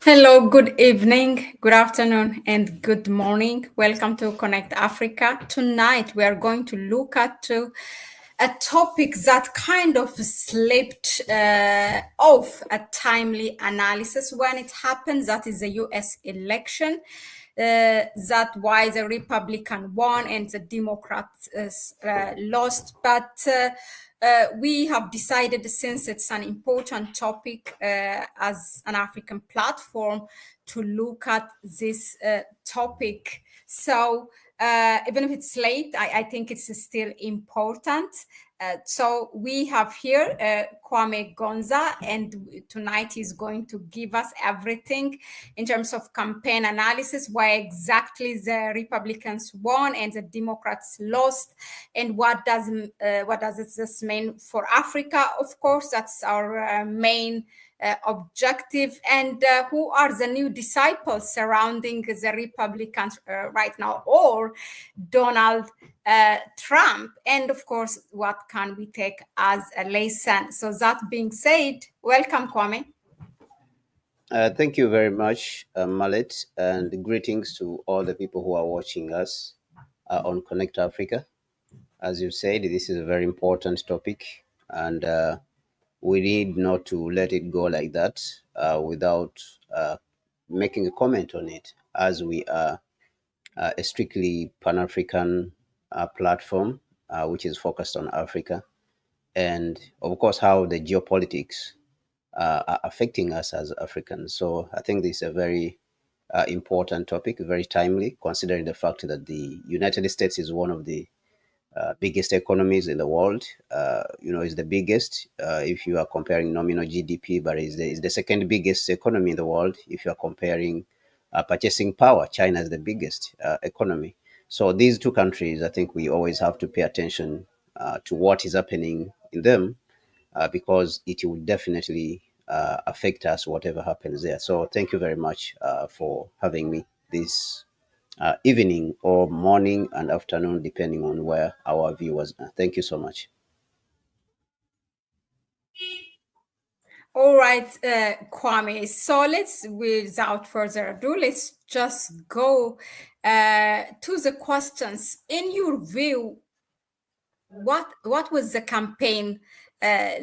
Hello, good evening, good afternoon, and good morning. Welcome to Connect Africa. Tonight, we are going to look at a topic that kind of slipped off a timely analysis when it happens. That is the US election. That why the Republican won and the Democrats lost. But we have decided, since it's an important topic as an African platform, to look at this topic. So even if it's late, I think it's still important. So we have here Kwame Gonza, and tonight he's going to give us everything in terms of campaign analysis, why exactly the Republicans won and the Democrats lost, and what does this mean for Africa? Of course, that's our main objective. And who are the new disciples surrounding the Republicans right now, or Donald Trump? And of course, what can we take as a lesson? So that being said, welcome, Kwame. Thank you very much, Mahlet, and greetings to all the people who are watching us on Connect Africa. As you said, this is a very important topic, and we need not to let it go like that without making a comment on it, as we are a strictly Pan African platform which is focused on Africa, and of course, how the geopolitics are affecting us as Africans. So I think this is a very important topic, very timely, considering the fact that the United States is one of the biggest economies in the world. Is the biggest if you are comparing nominal GDP, but is the second biggest economy in the world if you are comparing purchasing power. China is the biggest economy. So these two countries, I think we always have to pay attention to what is happening in them because it will definitely affect us, whatever happens there. So thank you very much for having me this evening or morning and afternoon, depending on where our viewers are. Thank you so much. All right, Kwame. So without further ado, let's just go to the questions. In your view, what was the campaign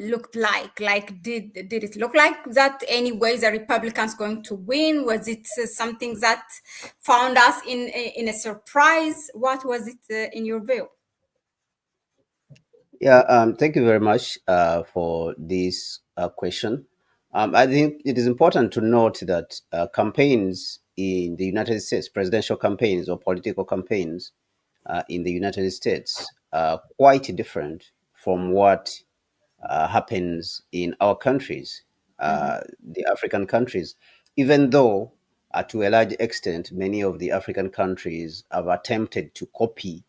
looked like? Like, did it look like that anyway the Republicans going to win? Was it something that found us in a surprise? What was it in your view? Yeah, thank you very much for this question. I think it is important to note that campaigns in the United States, presidential campaigns or political campaigns in the United States, are quite different from what happens in our countries, the African countries, even though to a large extent, many of the African countries have attempted to copy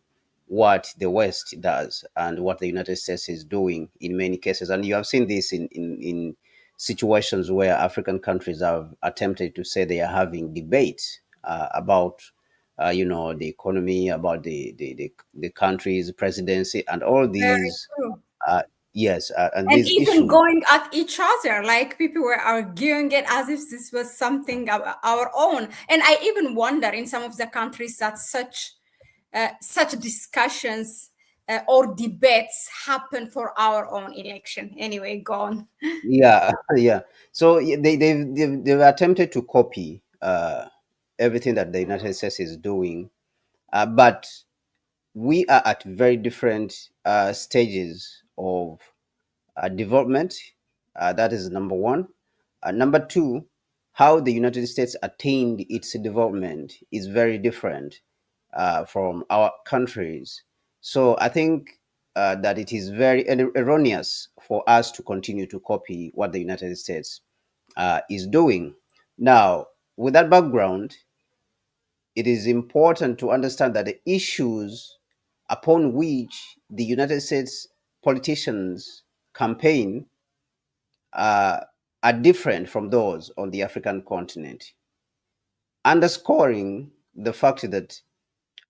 what the West does and what the United States is doing in many cases. And you have seen this in situations where African countries have attempted to say they are having debates about the economy, about the country's presidency, and all Very these true. uh, yes, and And these even issues. going at each other, like people were arguing it as if this was something of our own. And I even wonder in some of the countries that such discussions or debates happen for our own election. Anyway, go on. Yeah, yeah. So they've attempted to copy everything that the United States is doing, but we are at very different stages of development. That is number one. Number two, how the United States attained its development is very different from our countries. So I think that it is very erroneous for us to continue to copy what the United States is doing. Now, with that background, it is important to understand that the issues upon which the United States politicians campaign uh, are different from those on the African continent, underscoring the fact that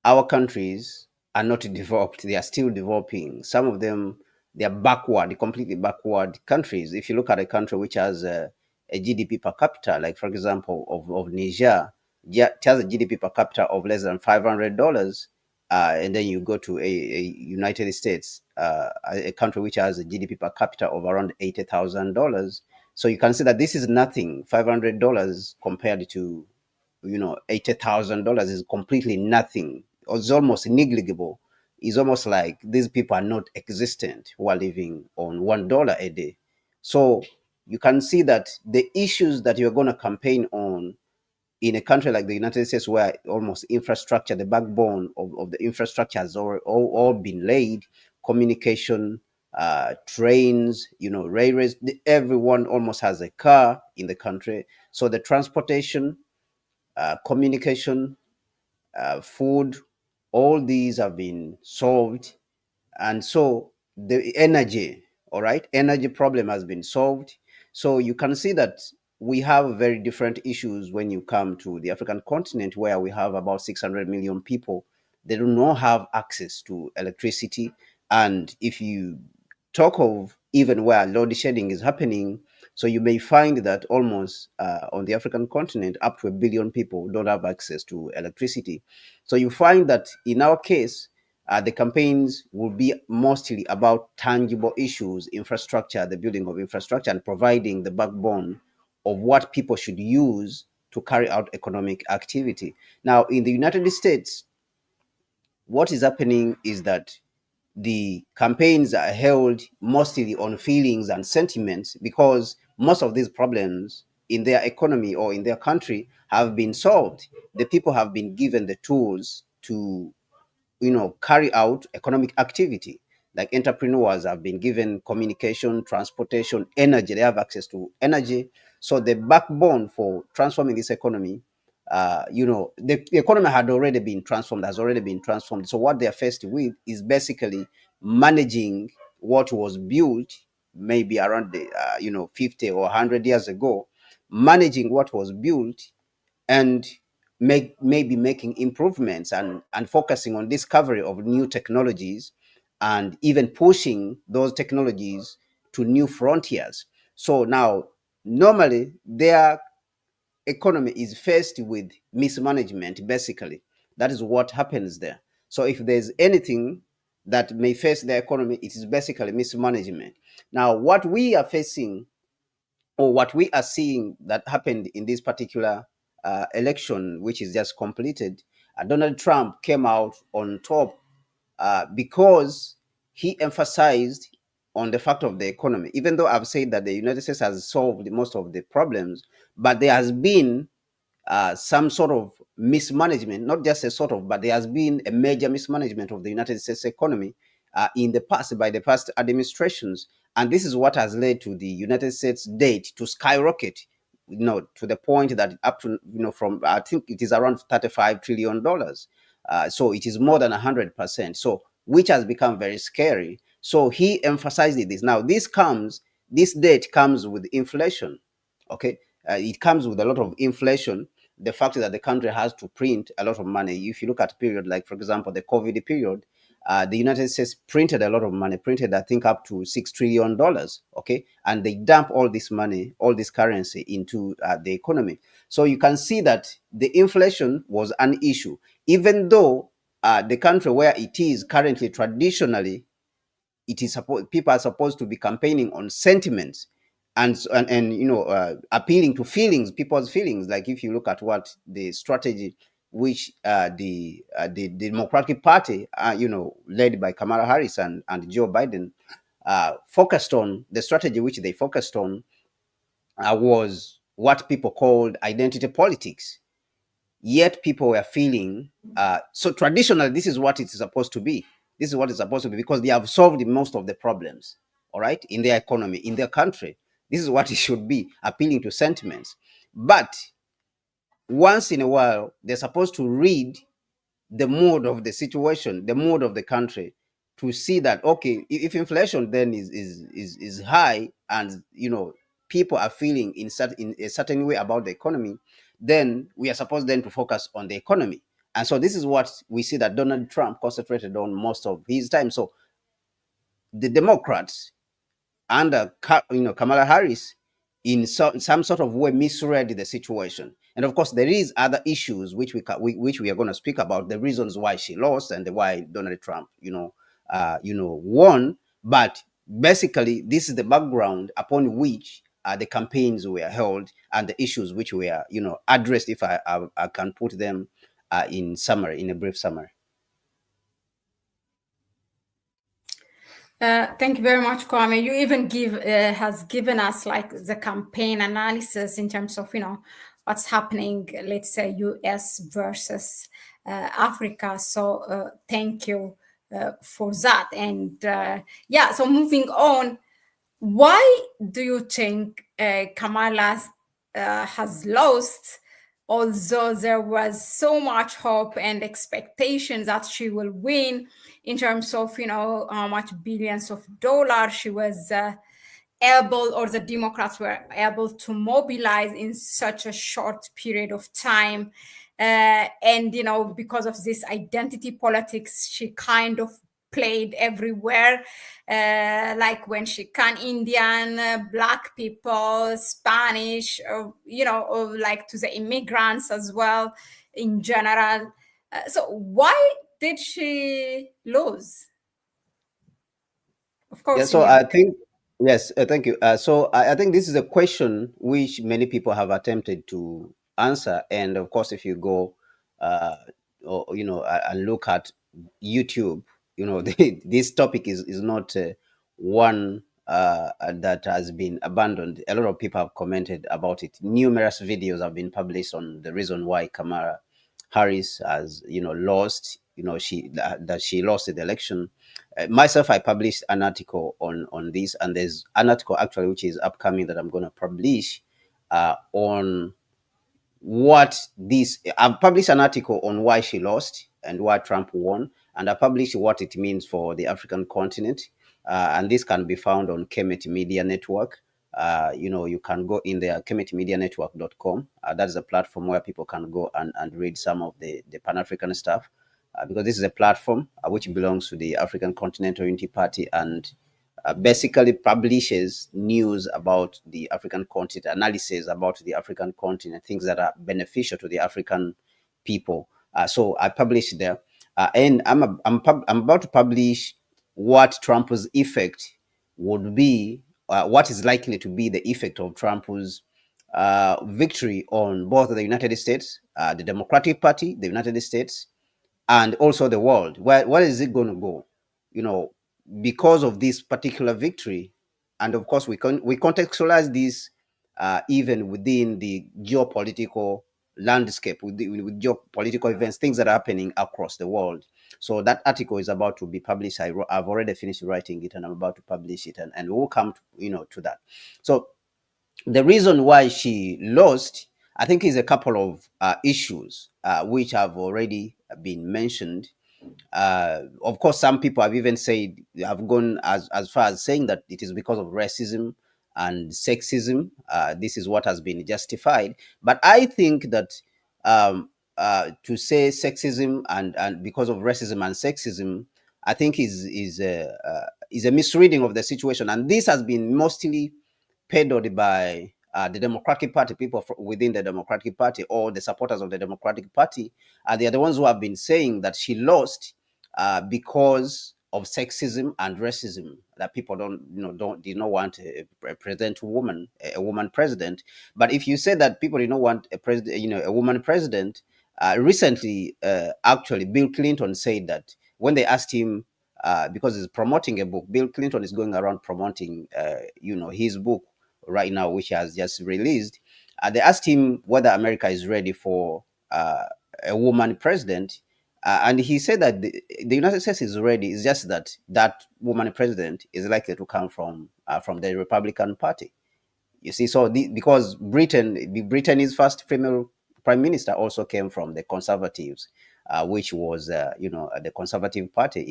our countries are not developed, they are still developing. Some of them, they are backward, completely backward countries. If you look at a country which has a GDP per capita, like for example of Niger, it has a GDP per capita of less than $500, and then you go to a United States, a country which has a GDP per capita of around $80,000. So you can see that this is nothing. $500 compared to, $80,000 is completely nothing. It's almost negligible. It's almost like these people are not existent who are living on $1 a day. So you can see that the issues that you're going to campaign on in a country like the United States, where almost infrastructure, the backbone of the infrastructure has all been laid, communication, trains, railways, everyone almost has a car in the country. So the transportation, communication, food, all these have been solved. And so the energy, all right, energy problem has been solved. So you can see that we have very different issues when you come to the African continent, where we have about 600 million people. They do not have access to electricity. And if you talk of even where load shedding is happening, so you may find that almost on the African continent, up to 1 billion people don't have access to electricity. So you find that in our case, the campaigns will be mostly about tangible issues, infrastructure, the building of infrastructure, and providing the backbone of what people should use to carry out economic activity. Now, in the United States, what is happening is that the campaigns are held mostly on feelings and sentiments, because most of these problems in their economy or in their country have been solved. The people have been given the tools to carry out economic activity. Like entrepreneurs have been given communication, transportation, energy. They have access to energy. So the backbone for transforming this economy, the economy had already been transformed, has already been transformed. So what they're faced with is basically managing what was built maybe around the 50 or 100 years ago, managing what was built, and maybe making improvements, and focusing on discovery of new technologies, and even pushing those technologies to new frontiers. So now, normally, their economy is faced with mismanagement. Basically, that is what happens there. So if there's anything that may face the economy, it is basically mismanagement. Now, what we are facing, or what we are seeing that happened in this particular election, which is just completed, Donald Trump came out on top because he emphasized on the fact of the economy. Even though I've said that the United States has solved most of the problems, but there has been some sort of mismanagement, not just a sort of, but there has been a major mismanagement of the United States economy in the past, by the past administrations. And this is what has led to the United States debt to skyrocket, to the point that up to, from, I think it is around $35 trillion. So it is more than 100%. So, which has become very scary. So he emphasized this. Now, this debt comes with inflation. Okay. It comes with a lot of inflation. The fact that the country has to print a lot of money. If you look at a period like, for example, the COVID period, the United States printed a lot of money, printed, I think, up to $6 trillion. Okay. And they dump all this money, all this currency into the economy. So you can see that the inflation was an issue, even though the country where it is currently, traditionally, it is supposed, people are supposed to be campaigning on sentiments, and appealing to feelings, people's feelings. Like if you look at what the strategy which the Democratic Party, led by Kamala Harris and Joe Biden, focused on, the strategy which they focused on was what people called identity politics. Yet people were feeling, so traditionally, this is what it's supposed to be. This is what it's supposed to be, because they have solved most of the problems, all right, in their economy, in their country. This is what it should be, appealing to sentiments. But once in a while, they're supposed to read the mood of the situation, the mood of the country, to see that, okay, if inflation then is high, and people are feeling in a certain way about the economy, then we are supposed then to focus on the economy. And so this is what we see that Donald Trump concentrated on most of his time. So the Democrats under Kamala Harris, in some sort of way misread the situation. And of course, there is other issues which which we are going to speak about, the reasons why she lost and why Donald Trump, won. But basically, this is the background upon which the campaigns were held and the issues which were, addressed. If I can put them in summary, in a brief summary. Thank you very much, Kwame. You even has given us like the campaign analysis in terms of what's happening. Let's say U.S. versus Africa. So thank you for that. And yeah, so moving on, why do you think Kamala has lost? Although there was so much hope and expectation that she will win in terms of how much billions of dollars she was able, or the Democrats were able to mobilize in such a short period of time. And because of this identity politics, she kind of played everywhere, like when she can Indian, black people, Spanish, or like to the immigrants as well in general. So why did she lose? Of Yeah, course, so you. I think, yes, thank you. So I think this is a question which many people have attempted to answer, and of course, if you go, uh, and look at YouTube, this topic is not one that has been abandoned. A lot of people have commented about it. Numerous videos have been published on the reason why Kamala Harris has, lost. That she lost the election. Myself, I published an article on this, and there's an article actually which is upcoming that I'm going to publish on what this. I've published an article on why she lost and why Trump won, and I published what it means for the African continent. And this can be found on Kemet Media Network. You can go in there, kemetmedianetwork.com. That's a platform where people can go and read some of the Pan-African stuff, because this is a platform which belongs to the African Continental Unity Party, and basically publishes news about the African continent, analysis about the African continent, things that are beneficial to the African people. So I published there, and I'm about to publish what Trump's effect would be, what is likely to be the effect of Trump's victory on both the United States, the Democratic Party, the United States, and also the world. Where is it going to go? You know, because of this particular victory, and of course we contextualize this even within the geopolitical landscape, with geopolitical events, things that are happening across the world. So that article is about to be published. I've already finished writing it, and I'm about to publish it, and we'll come to that. So the reason why she lost, I think, is a couple of issues which have already been mentioned. Of course, some people have even said, have gone as far as saying that it is because of racism and sexism. This is what has been justified. But I think that to say sexism and because of racism and sexism, I think is a misreading of the situation. And this has been mostly peddled by the Democratic Party, people within the Democratic Party or the supporters of the Democratic Party. They are the ones who have been saying that she lost because of sexism and racism. That people did not want a president woman, a woman president. But if you say that people did not want a president, a woman president, recently, actually, Bill Clinton said that when they asked him, because he's promoting a book, Bill Clinton is going around promoting, his book right now, which has just released. They asked him whether America is ready for a woman president, and he said that the United States is ready. It's just that that woman president is likely to come from the Republican Party. You see, so because Britain's first female prime minister also came from the Conservatives, which was the Conservative Party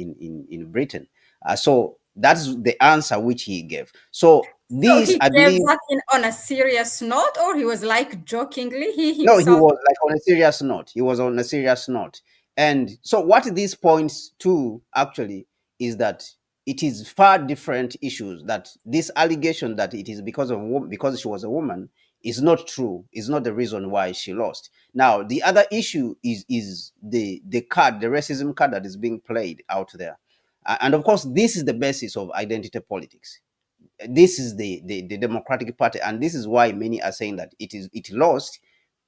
in Britain. So that's the answer which he gave. So So this, he I gave believe, that on a serious note, or he was like jokingly, he no, he himself. was like on a serious note. He was on a serious note. And so what this points to actually is that it is far different issues. That this allegation that it is because of because she was a woman is not true, is not the reason why she lost. Now the other issue is the card, the racism card that is being played out there. And of course this is the basis of identity politics. This is the Democratic Party, and this is why many are saying that it lost.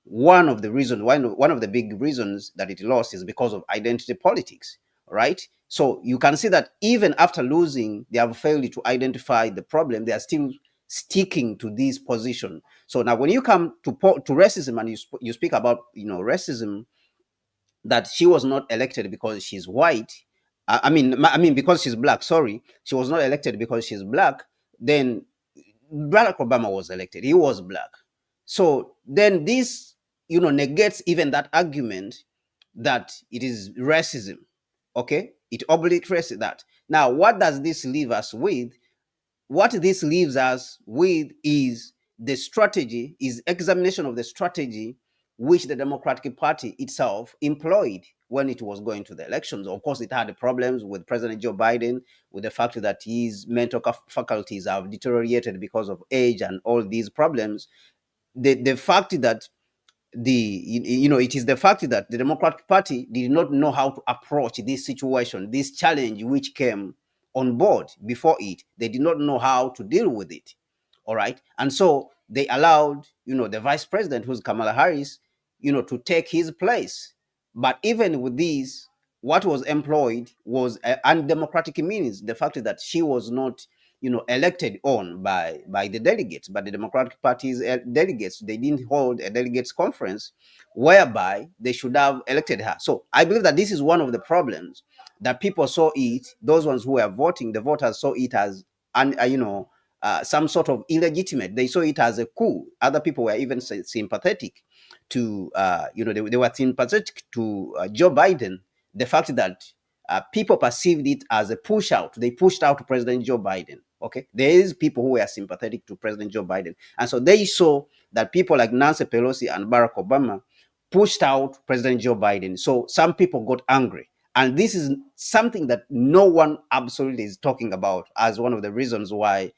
One of the reasons, one of the big reasons that it lost is because of identity politics, right? So you can see that even after losing, they have failed to identify the problem. They are still sticking to this position. So now when you come to racism, and you speak about, racism, that she was not elected because she's white. I mean because she's black. Sorry, she was not elected because she's black. Then Barack Obama was elected. He was black. So then this, negates even that argument that it is racism. Okay, it obliterates that. Now, what does this leave us with? What this leaves us with is the strategy, is examination of the strategy which the Democratic Party itself employed when it was going to the elections. Of course, it had problems with President Joe Biden, with the fact that his mental faculties have deteriorated because of age and all these problems. The fact that it is the fact that the Democratic Party did not know how to approach this situation, this challenge which came on board before it. They did not know how to deal with it. All right. And so they allowed, the vice president, who's Kamala Harris, to take his place. But even with these, what was employed was undemocratic means. The fact that she was not, elected on by the delegates, but the Democratic Party's delegates. They didn't hold a delegates conference whereby they should have elected her. So I believe that this is one of the problems, that people saw it. Those ones who were voting, the voters saw it as, and some sort of illegitimate. They saw it as a coup. Other people were even sympathetic to, they were sympathetic to Joe Biden. The fact that people perceived it as a push out. They pushed out President Joe Biden. Okay, there is people who were sympathetic to President Joe Biden, and so they saw that people like Nancy Pelosi and Barack Obama pushed out President Joe Biden. So some people got angry, and this is something that no one absolutely is talking about as one of the reasons why,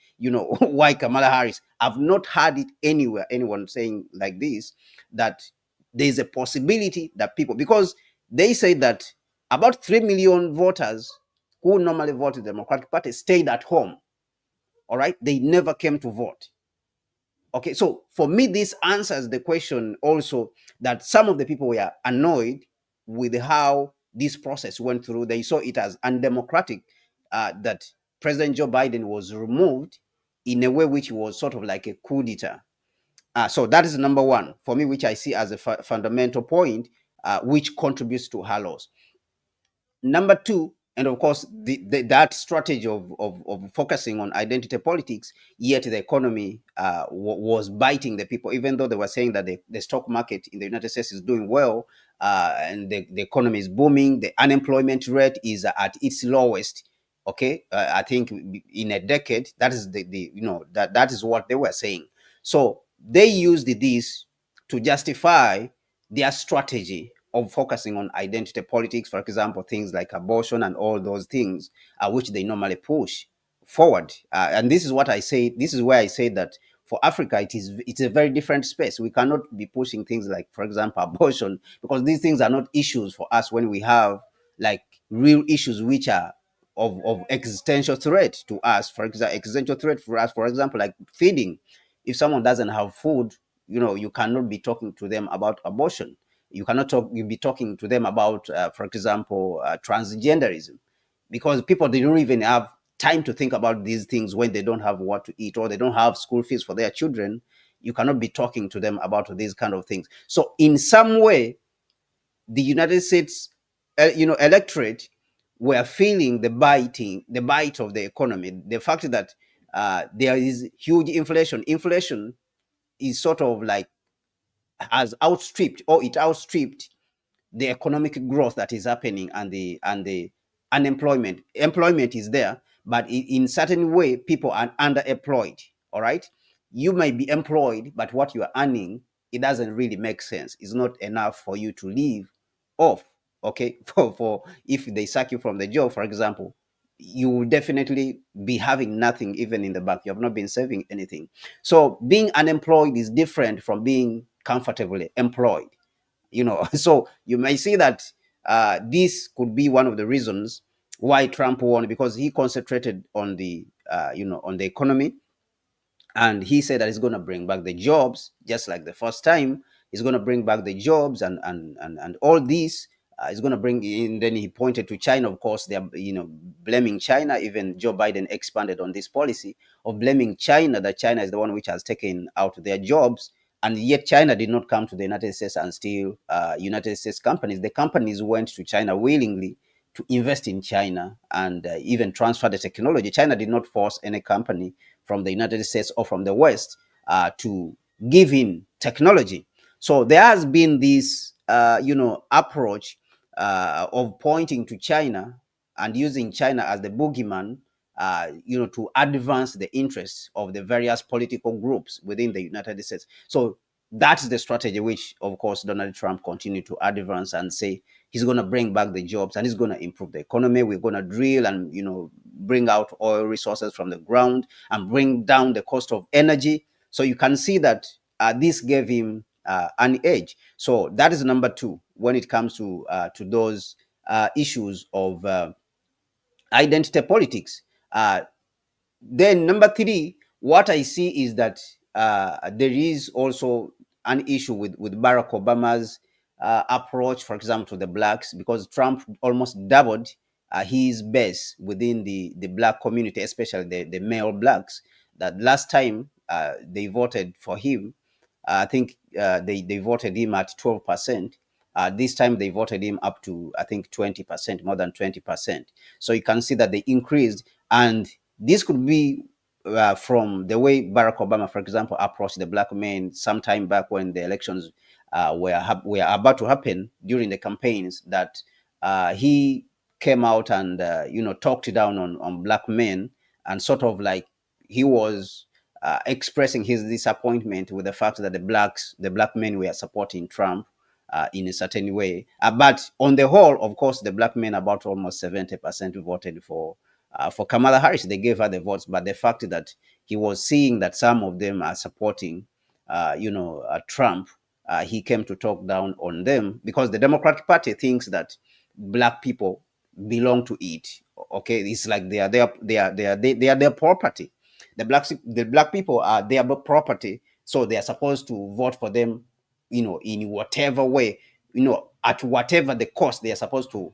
why Kamala Harris. I've not heard it anywhere, anyone saying like this, that there's a possibility that people, because they say that about 3 million voters who normally vote the Democratic Party stayed at home. All right, they never came to vote. Okay, so for me, this answers the question also, that some of the people were annoyed with how this process went through. They saw it as undemocratic, that President Joe Biden was removed in a way which was sort of like a coup d'etat. So that is number one for me, which I see as a fundamental point, which contributes to her loss. Number two, and of course, that strategy of focusing on identity politics, yet the economy was biting the people, even though they were saying that the stock market in the United States is doing well, and the economy is booming, the unemployment rate is at its lowest. Okay, I think in a decade, that is that is what they were saying. So they used this to justify their strategy of focusing on identity politics, for example, things like abortion and all those things, which they normally push forward. And this is what I say. This is where I say that for Africa, it's a very different space. We cannot be pushing things like, for example, abortion, because these things are not issues for us when we have like real issues which are of existential threat to us. For example, existential threat for us, for example, like feeding. If someone doesn't have food, you cannot be talking to them about abortion. You cannot you'll be talking to them about, for example, transgenderism, because people, they don't even have time to think about these things when they don't have what to eat, or they don't have school fees for their children. You cannot be talking to them about these kind of things. So in some way, the United States, electorate were feeling the bite of the economy. The fact that there is huge inflation. Inflation is sort of like has outstripped, or it outstripped the economic growth that is happening, and the employment is there, but in certain way people are underemployed. All right, you may be employed, but what you are earning, it doesn't really make sense. It's not enough for you to live off. Okay, for if they sack you from the job, for example, you will definitely be having nothing even in the bank. You have not been saving anything. So being unemployed is different from being comfortably employed. So you may see that this could be one of the reasons why Trump won, because he concentrated on the on the economy, and he said that he's going to bring back the jobs just like the first time. He's going to bring back the jobs, and all these is going to bring in. Then he pointed to China. Of course, they're blaming China. Even Joe Biden expanded on this policy of blaming China, that China is the one which has taken out their jobs, and yet China did not come to the United States and steal United States companies. The companies went to China willingly to invest in China, and even transfer the technology. China did not force any company from the United States or from the West to give in technology. So there has been this, approach of pointing to China and using China as the boogeyman, to advance the interests of the various political groups within the United States. So that's the strategy which, of course, Donald Trump continued to advance and say he's going to bring back the jobs and he's going to improve the economy. We're going to drill and, bring out oil resources from the ground and bring down the cost of energy. So you can see that this gave him an edge. So that is number two when it comes to those issues of identity politics. Then number three, what I see is that there is also an issue with Barack Obama's approach, for example, to the blacks, because Trump almost doubled his base within the black community, especially the male blacks. That last time they voted for him, I think they voted him at 12%. This time they voted him up to, I think, 20%, more than 20%. So you can see that they increased. And this could be from the way Barack Obama, for example, approached the black men sometime back when the elections were about to happen during the campaigns, that he came out and talked down on black men, and sort of like he was expressing his disappointment with the fact that the black men were supporting Trump in a certain way. But on the whole, of course, the black men, about almost 70%, voted for Kamala Harris. They gave her the votes, but the fact that he was seeing that some of them are supporting, Trump, he came to talk down on them, because the Democratic Party thinks that black people belong to it. Okay, it's like they are their property. The black people are their property, so they are supposed to vote for them, in whatever way, at whatever the cost. They are supposed to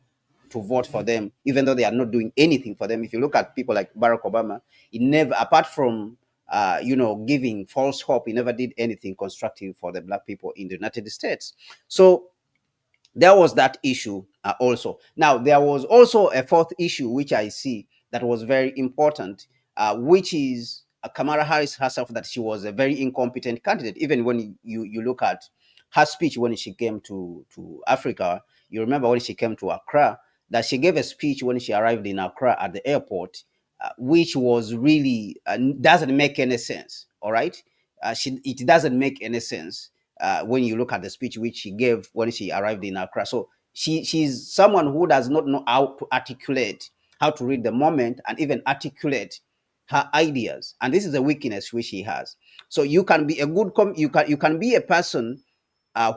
vote for them, even though they are not doing anything for them. If you look at people like Barack Obama, he never, apart from giving false hope, he never did anything constructive for the black people in the United States. So there was that issue also. Now, there was also a fourth issue which I see that was very important, which is Kamala Harris herself, that she was a very incompetent candidate. Even when you look at her speech when she came to Africa, you remember when she came to Accra, that she gave a speech when she arrived in Accra at the airport, which was really doesn't make any sense. All right, it doesn't make any sense when you look at the speech which she gave when she arrived in Accra. So she's someone who does not know how to articulate, how to read the moment, and even articulate her ideas. And this is a weakness which she has. So you can be a good you can be a person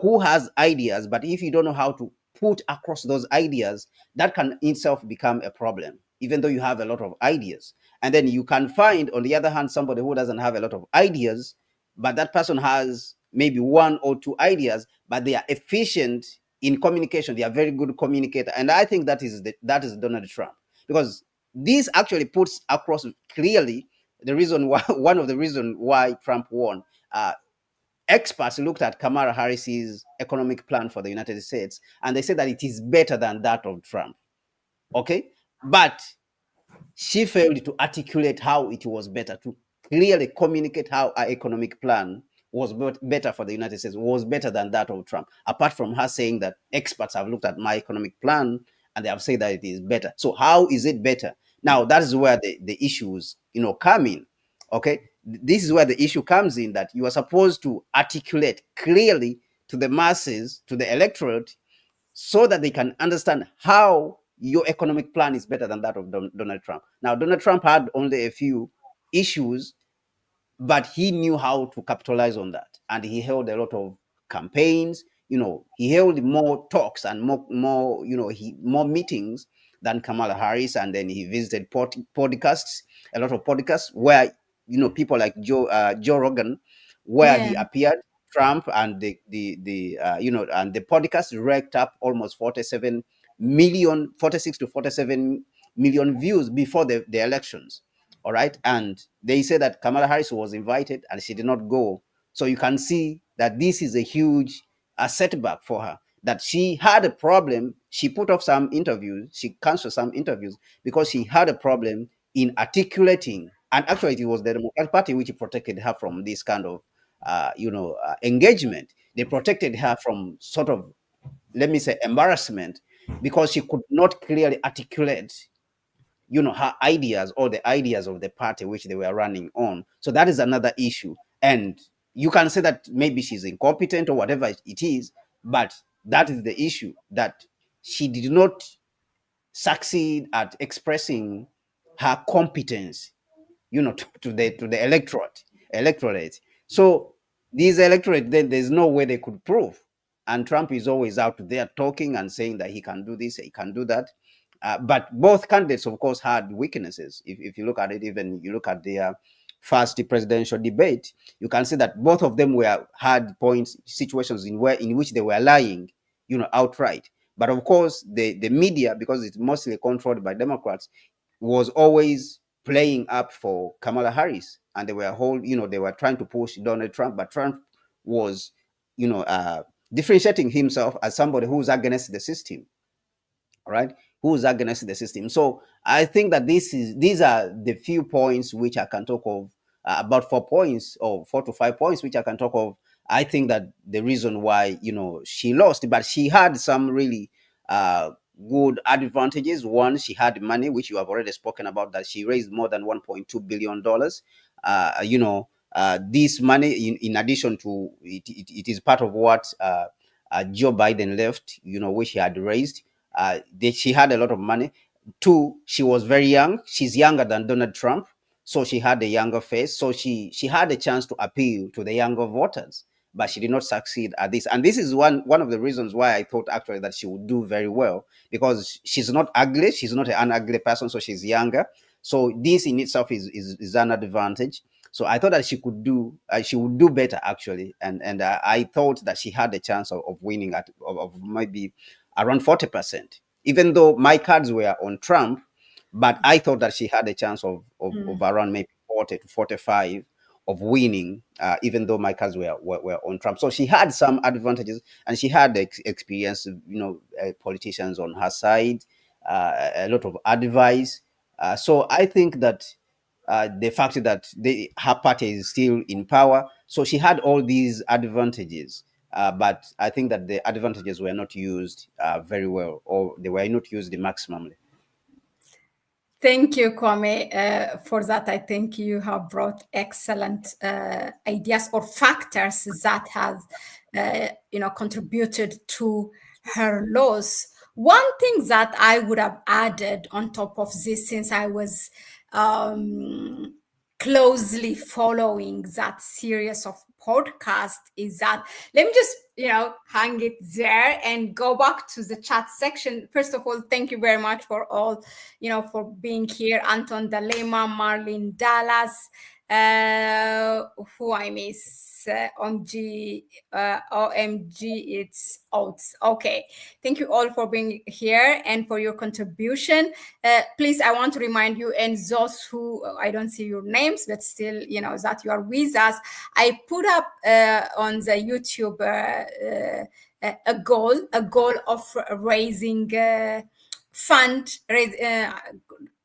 who has ideas, but if you don't know how to put across those ideas, that can in itself become a problem, even though you have a lot of ideas. And then you can find, on the other hand, somebody who doesn't have a lot of ideas, but that person has maybe one or two ideas, but they are efficient in communication. They are very good communicator, and I think that is Donald Trump, because this actually puts across clearly the reason why one of the reasons why Trump won. Experts looked at Kamala Harris's economic plan for the United States, and they said that it is better than that of Trump. Okay, but she failed to articulate how it was better, to clearly communicate how our economic plan was better for the United States, was better than that of Trump. Apart from her saying that experts have looked at my economic plan and they have said that it is better. So how is it better? Now that is where the issues come in. Okay, this is where the issue comes in, that you are supposed to articulate clearly to the masses, to the electorate, so that they can understand how your economic plan is better than that of Donald Trump. Now, Donald Trump had only a few issues, but he knew how to capitalize on that, and he held a lot of campaigns. He held more talks and more he more meetings than Kamala Harris, and then he visited podcasts, a lot of podcasts where people like Joe Rogan, where he Yeah. appeared. Trump, and and the podcast racked up almost 46 to 47 million views before the elections. All right. And they say that Kamala Harris was invited and she did not go. So you can see that this is a huge setback for her. That she had a problem. She put off some interviews. She canceled some interviews because she had a problem in articulating. And actually, it was the Democratic Party which protected her from this kind of, engagement. They protected her from sort of, let me say, embarrassment, because she could not clearly articulate her ideas, or the ideas of the party which they were running on. So that is another issue. And you can say that maybe she's incompetent or whatever it is, but that is the issue, that she did not succeed at expressing her competence, to the electorate. So these electorate, then there's no way they could prove. And Trump is always out there talking and saying that he can do this, he can do that. But both candidates, of course, had weaknesses. If you look at it, even you look at their first presidential debate, you can see that both of them were had points, situations in which they were lying, outright. But of course, the media, because it's mostly controlled by Democrats, was always playing up for Kamala Harris, and they were trying to push Donald Trump, but Trump was, differentiating himself as somebody who's against the system, right? Who's against the system. So I think that these are the few points which I can talk of, about 4 points or 4 to 5 points which I can talk of. I think that the reason why she lost, but she had some really uh, good advantages. One, she had money, which you have already spoken about, that she raised more than $1.2 billion. This money, in addition to it is part of what Joe Biden left, which he had raised. She had a lot of money. Two, she was very young. She's younger than Donald Trump, so she had a younger face. So she had a chance to appeal to the younger voters, but she did not succeed at this. And this is one of the reasons why I thought actually that she would do very well, because she's not ugly. She's not an ugly person, so she's younger. So this in itself is an advantage. So I thought that she would do better actually, and I thought that she had a chance of winning of maybe around 40%, even though my cards were on Trump. But I thought that she had a chance of around maybe 40 to 45 of winning, even though my cards were on Trump. So she had some advantages, and she had experience, politicians on her side, a lot of advice. So I think that the fact that her party is still in power, so she had all these advantages. But I think that the advantages were not used very well, or they were not used maximally. Thank you, Kwame, for that. I think you have brought excellent ideas or factors that have, contributed to her loss. One thing that I would have added on top of this, since I was um, closely following that series of podcasts, is that, let me just hang it there and go back to the chat section. First of all, thank you very much for all, for being here. Anton Dalema, Marlene Dallas, who I miss, OMG, it's Oats. Okay, thank you all for being here and for your contribution. Please, I want to remind you, and those who I don't see your names, but still, that you are with us. I put up on the YouTube a goal of raising fund.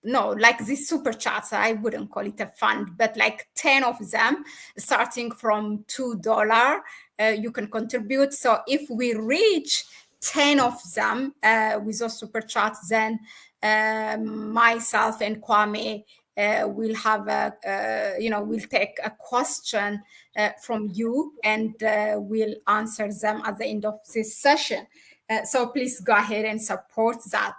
No, like these super chats, I wouldn't call it a fund, but like 10 of them, starting from $2, you can contribute. So if we reach 10 of them with those super chats, then myself and Kwame will have we'll take a question from you, and we'll answer them at the end of this session. So please go ahead and support that.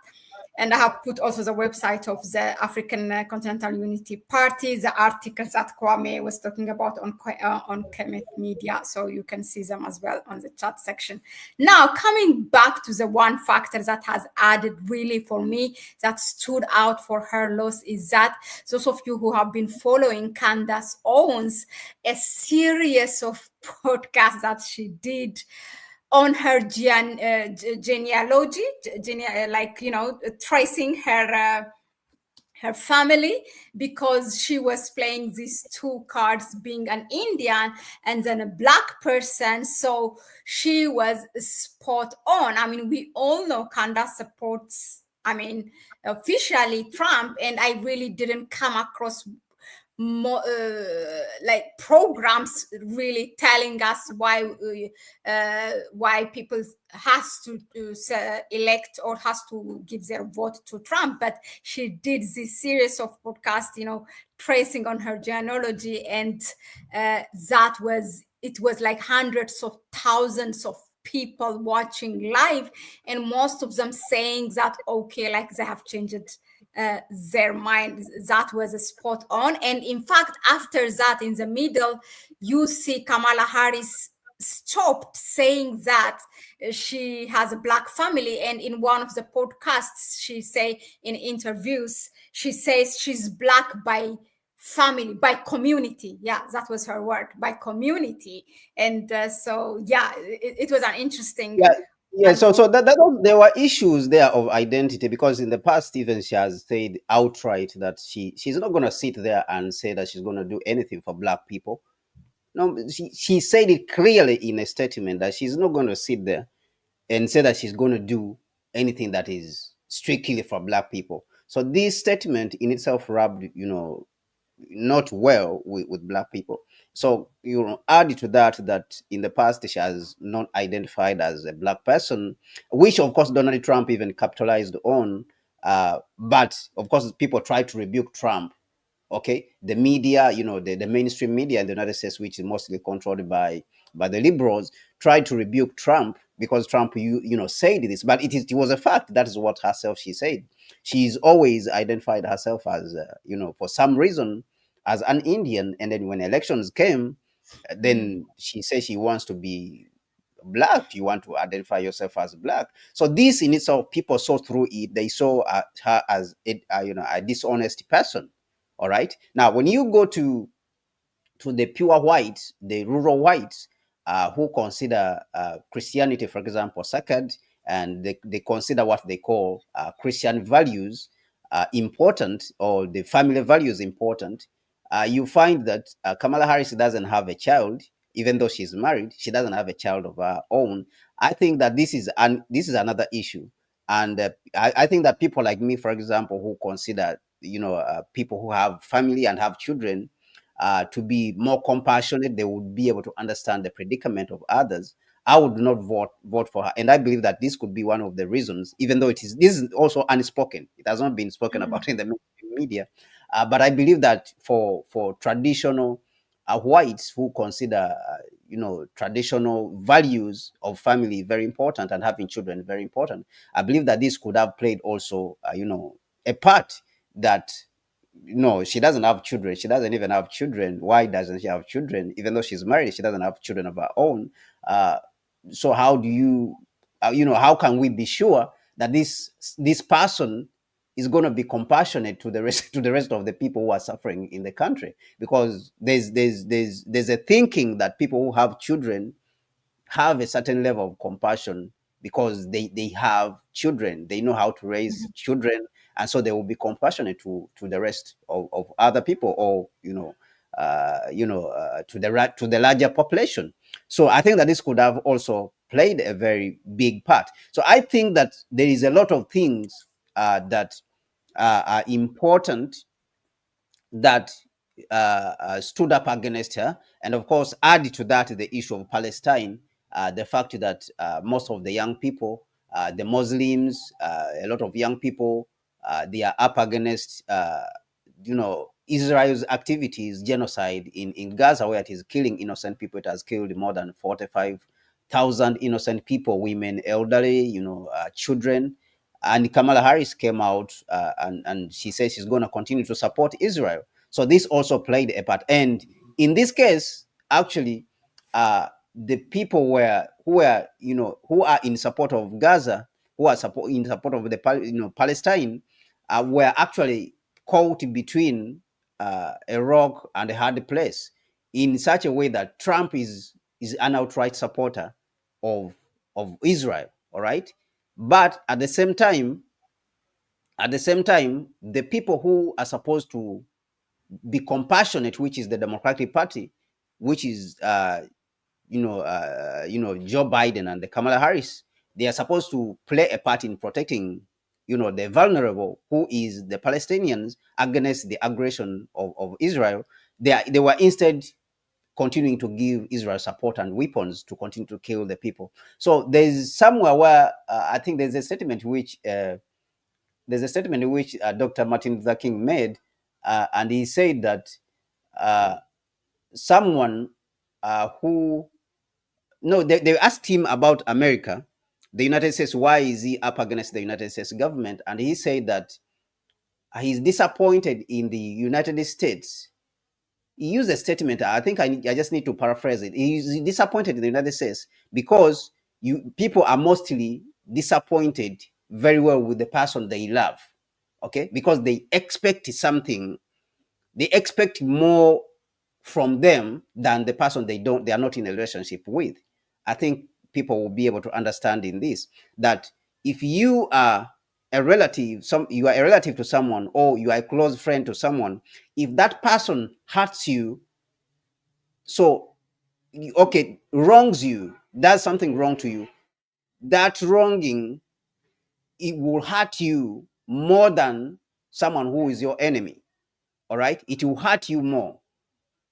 And I have put also the website of the African Continental Unity Party, the articles that Kwame was talking about on Kemet Media, so you can see them as well on the chat section. Now, coming back to the one factor that has added really for me that stood out for her loss is that those of you who have been following Candace Owens, a series of podcasts that she did on her genealogy, like, tracing her family, because she was playing these two cards, being an Indian and then a black person. So she was spot on. I mean, we all know Candace supports, I mean, officially Trump, and I really didn't come across more like programs really telling us why people has to elect or has to give their vote to Trump. But she did this series of podcasts, tracing on her genealogy, and that was it was like hundreds of thousands of people watching live, and most of them saying that okay, like they have changed their mind. That was a spot on. And in fact, after that, in the middle, you see Kamala Harris stopped saying that she has a black family, and in one of the podcasts she say in interviews, she says she's black by family, by community. Yeah, that was her word, by community. And so yeah, it was an interesting Yeah, yeah. one So, for. there were issues there of identity, because in the past, even she has said outright that she's not going to sit there and say that she's going to do anything for black people. No, she said it clearly in a statement that she's not going to sit there and say that she's going to do anything that is strictly for black people. So this statement in itself rubbed, not well with black people. So add to that in the past she has not identified as a black person, which of course Donald Trump even capitalized on. But of course people try to rebuke Trump. Okay, the media, the mainstream media in the United States, which is mostly controlled by the liberals, tried to rebuke Trump because Trump, said this, but it was a fact. That is what herself she said. She's always identified herself as, for some reason, as an Indian, and then when elections came, then she says she wants to be black. You want to identify yourself as black. So this in itself, people saw through it. They saw her as a dishonest person. All right. Now, when you go to the pure whites, the rural whites, who consider Christianity, for example, sacred, and they consider what they call Christian values important, or the family values important, you find that Kamala Harris doesn't have a child, even though she's married. She doesn't have a child of her own. I think that this is another issue, and I think that people like me, for example, who consider people who have family and have children to be more compassionate, they would be able to understand the predicament of others. I would not vote for her, and I believe that this could be one of the reasons. Even though this is also unspoken, it has not been spoken about in the media. But I believe that for traditional whites who consider traditional values of family very important and having children very important, I believe that this could have played also a part that no, she doesn't have children. She doesn't even have children. Why doesn't she have children? Even though she's married, she doesn't have children of her own. Uh, so how do how can we be sure that this person is going to be compassionate to the rest to the rest of the people who are suffering in the country? Because there's a thinking that people who have children have a certain level of compassion because they have children, they know how to raise children, and so they will be compassionate to the rest of other people, or to the larger population. So I think that this could have also played a very big part. So I think that there is a lot of things that are important that stood up against her. And of course, add to that the issue of Palestine, the fact that most of the young people, the Muslims, a lot of young people, they are up against, Israel's activities, genocide in Gaza, where it is killing innocent people. It has killed more than 45,000 innocent people, women, elderly, children. And Kamala Harris came out and she says she's going to continue to support Israel. So this also played a part. And in this case, actually, the people who are in support of Gaza, who are in support of the Palestine, were actually caught between a rock and a hard place, in such a way that Trump is an outright supporter of Israel. All right, but at the same time, the people who are supposed to be compassionate, which is the Democratic Party, which is Joe Biden and the Kamala Harris, they are supposed to play a part in protecting the vulnerable, who is the Palestinians, against the aggression of Israel. They were instead continuing to give Israel support and weapons to continue to kill the people. So there's somewhere where I think there's a statement in which Dr. Martin Luther King made, and he said that uh, someone who no, they asked him about America, the United States. Why is he up against the United States government? And he said that he's disappointed in the United States. He used a statement. I think I just need to paraphrase it. He's disappointed in the United States because people are mostly disappointed very well with the person they love. Okay, because they expect something, they expect more from them than the person they are not in a relationship with. I think people will be able to understand in this that if you are you are a relative to someone, or you are a close friend to someone, if that person hurts you, so okay, wrongs you, does something wrong to you, that wronging, it will hurt you more than someone who is your enemy. All right, it will hurt you more.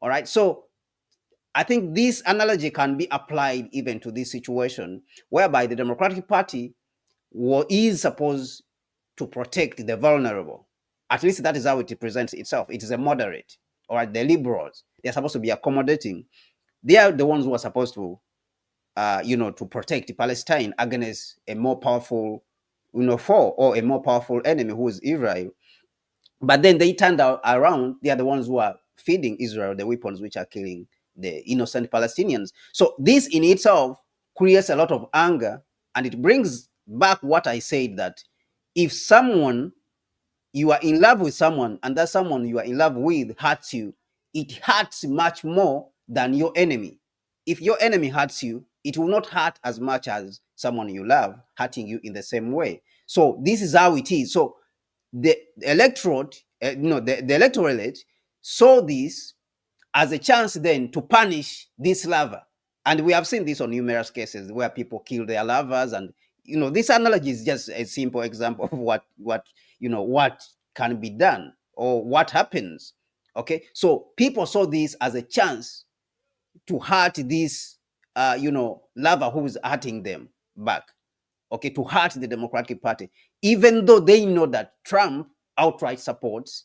All right, so I think this analogy can be applied even to this situation, whereby the Democratic Party is supposed to protect the vulnerable. At least that is how it presents itself. It is a moderate. All right, the liberals, they're supposed to be accommodating. They are the ones who are supposed to, to protect Palestine against a more powerful, foe, or a more powerful enemy, who is Israel. But then they turned out around, they are the ones who are feeding Israel the weapons which are killing the innocent Palestinians. So this in itself creates a lot of anger, and it brings back what I said, that if someone, you are in love with someone, and that someone you are in love with hurts you, it hurts much more than your enemy. If your enemy hurts you, it will not hurt as much as someone you love hurting you in the same way. So this is how it is. So the electorate, the electorate saw this as a chance then to punish this lover. And we have seen this on numerous cases where people kill their lovers. And this analogy is just a simple example of what can be done, or what happens. Okay, so people saw this as a chance to hurt this lover who is hurting them back. Okay, to hurt the Democratic Party, even though they know that Trump outright supports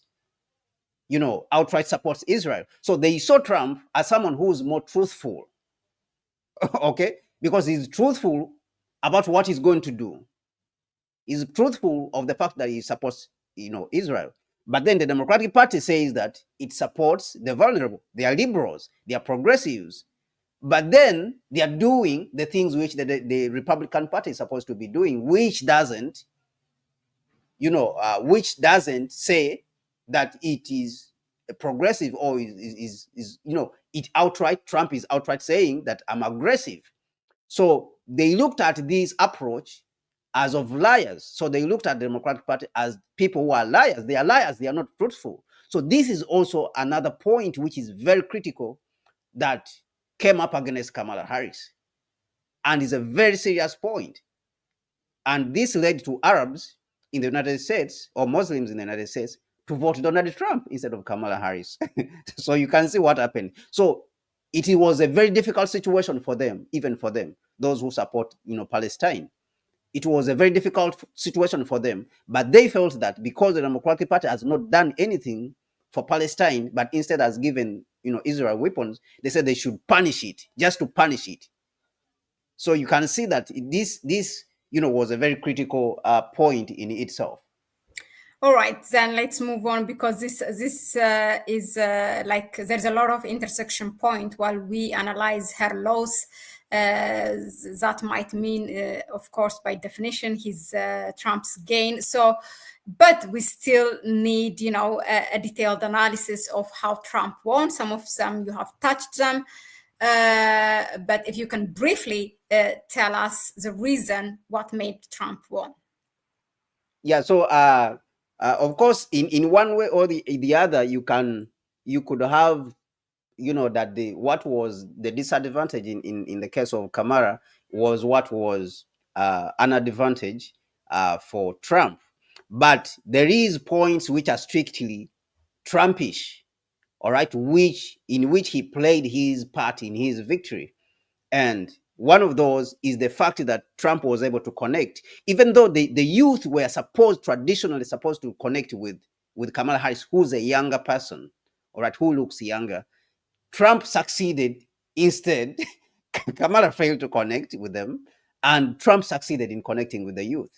Israel. So they saw Trump as someone who's more truthful. Okay, because he's truthful about what he's going to do. He's truthful of the fact that he supports Israel. But then the Democratic Party says that it supports the vulnerable. They are liberals, they are progressives, but then they are doing the things which the Republican Party is supposed to be doing, which doesn't say that it is a progressive, or it outright, Trump is outright saying that I'm aggressive. So they looked at this approach as of liars. So they looked at the Democratic Party as people who are liars. They are liars, they are not truthful. So this is also another point which is very critical, that came up against Kamala Harris, and is a very serious point. And this led to Arabs in the United States, or Muslims in the United States, to vote Donald Trump instead of Kamala Harris. So you can see what happened. So it was a very difficult situation for them, even for them, those who support Palestine. It was a very difficult situation for them, but they felt that because the Democratic Party has not done anything for Palestine, but instead has given Israel weapons, they said they should punish it, just to punish it. So you can see that was a very critical point in itself. All right, then let's move on because this is like there's a lot of intersection point while we analyze her loss. That might mean, of course, by definition, his Trump's gain. So, but we still need, a detailed analysis of how Trump won. Some of them you have touched them, but if you can briefly tell us the reason what made Trump won. Yeah, so of course, in one way or the other, you could have, that the what was the disadvantage in the case of Kamala was what was an advantage for Trump. But there is points which are strictly Trumpish, all right, in which he played his part in his victory. And one of those is the fact that Trump was able to connect, even though the youth were traditionally supposed to connect with Kamala Harris, who's a younger person, all right, who looks younger. Trump succeeded instead. Kamala failed to connect with them, and Trump succeeded in connecting with the youth.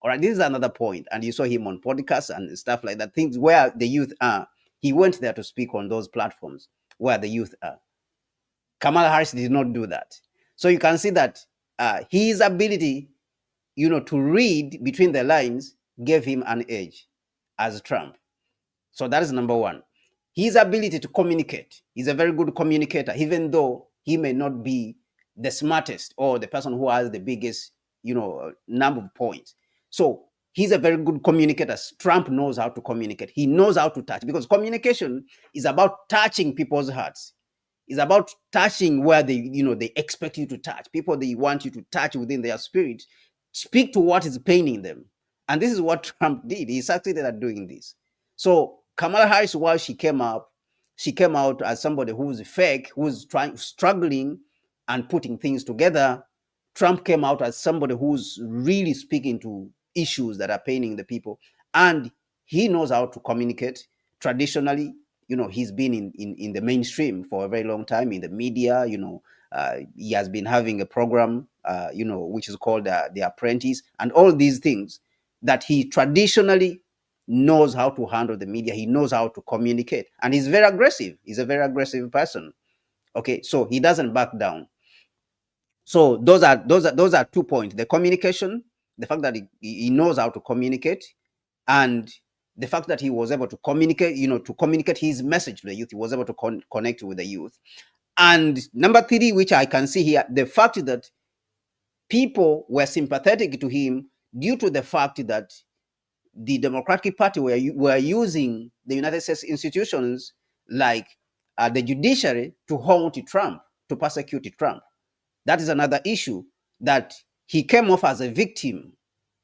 All right, this is another point. And you saw him on podcasts and stuff like that, things where the youth are. He went there to speak on those platforms where the youth are. Kamala Harris did not do that. So you can see that his ability, to read between the lines gave him an edge as Trump. So that is number one. His ability to communicate. He's a very good communicator, even though he may not be the smartest or the person who has the biggest, number of points. So he's a very good communicator. Trump knows how to communicate. He knows how to touch, because communication is about touching people's hearts. It's about touching where they expect you to touch. People they want you to touch within their spirit. Speak to what is paining them. And this is what Trump did. He succeeded at doing this. So Kamala Harris, while she came out as somebody who's fake, who's struggling and putting things together. Trump came out as somebody who's really speaking to issues that are paining the people. And he knows how to communicate. Traditionally, he's been in the mainstream for a very long time in the media. He has been having a program, which is called The Apprentice, and all these things that he traditionally knows how to handle the media. He knows how to communicate, and he's very aggressive. He's a very aggressive person. Okay, so he doesn't back down. So those are 2 points: the communication, the fact that he knows how to communicate, and the fact that he was able to communicate his message to the youth. He was able to connect with the youth. And number 3, which I can see here, the fact that people were sympathetic to him due to the fact that the Democratic Party were using the United States institutions like the judiciary to haunt Trump, to persecute Trump. That is another issue, that he came off as a victim.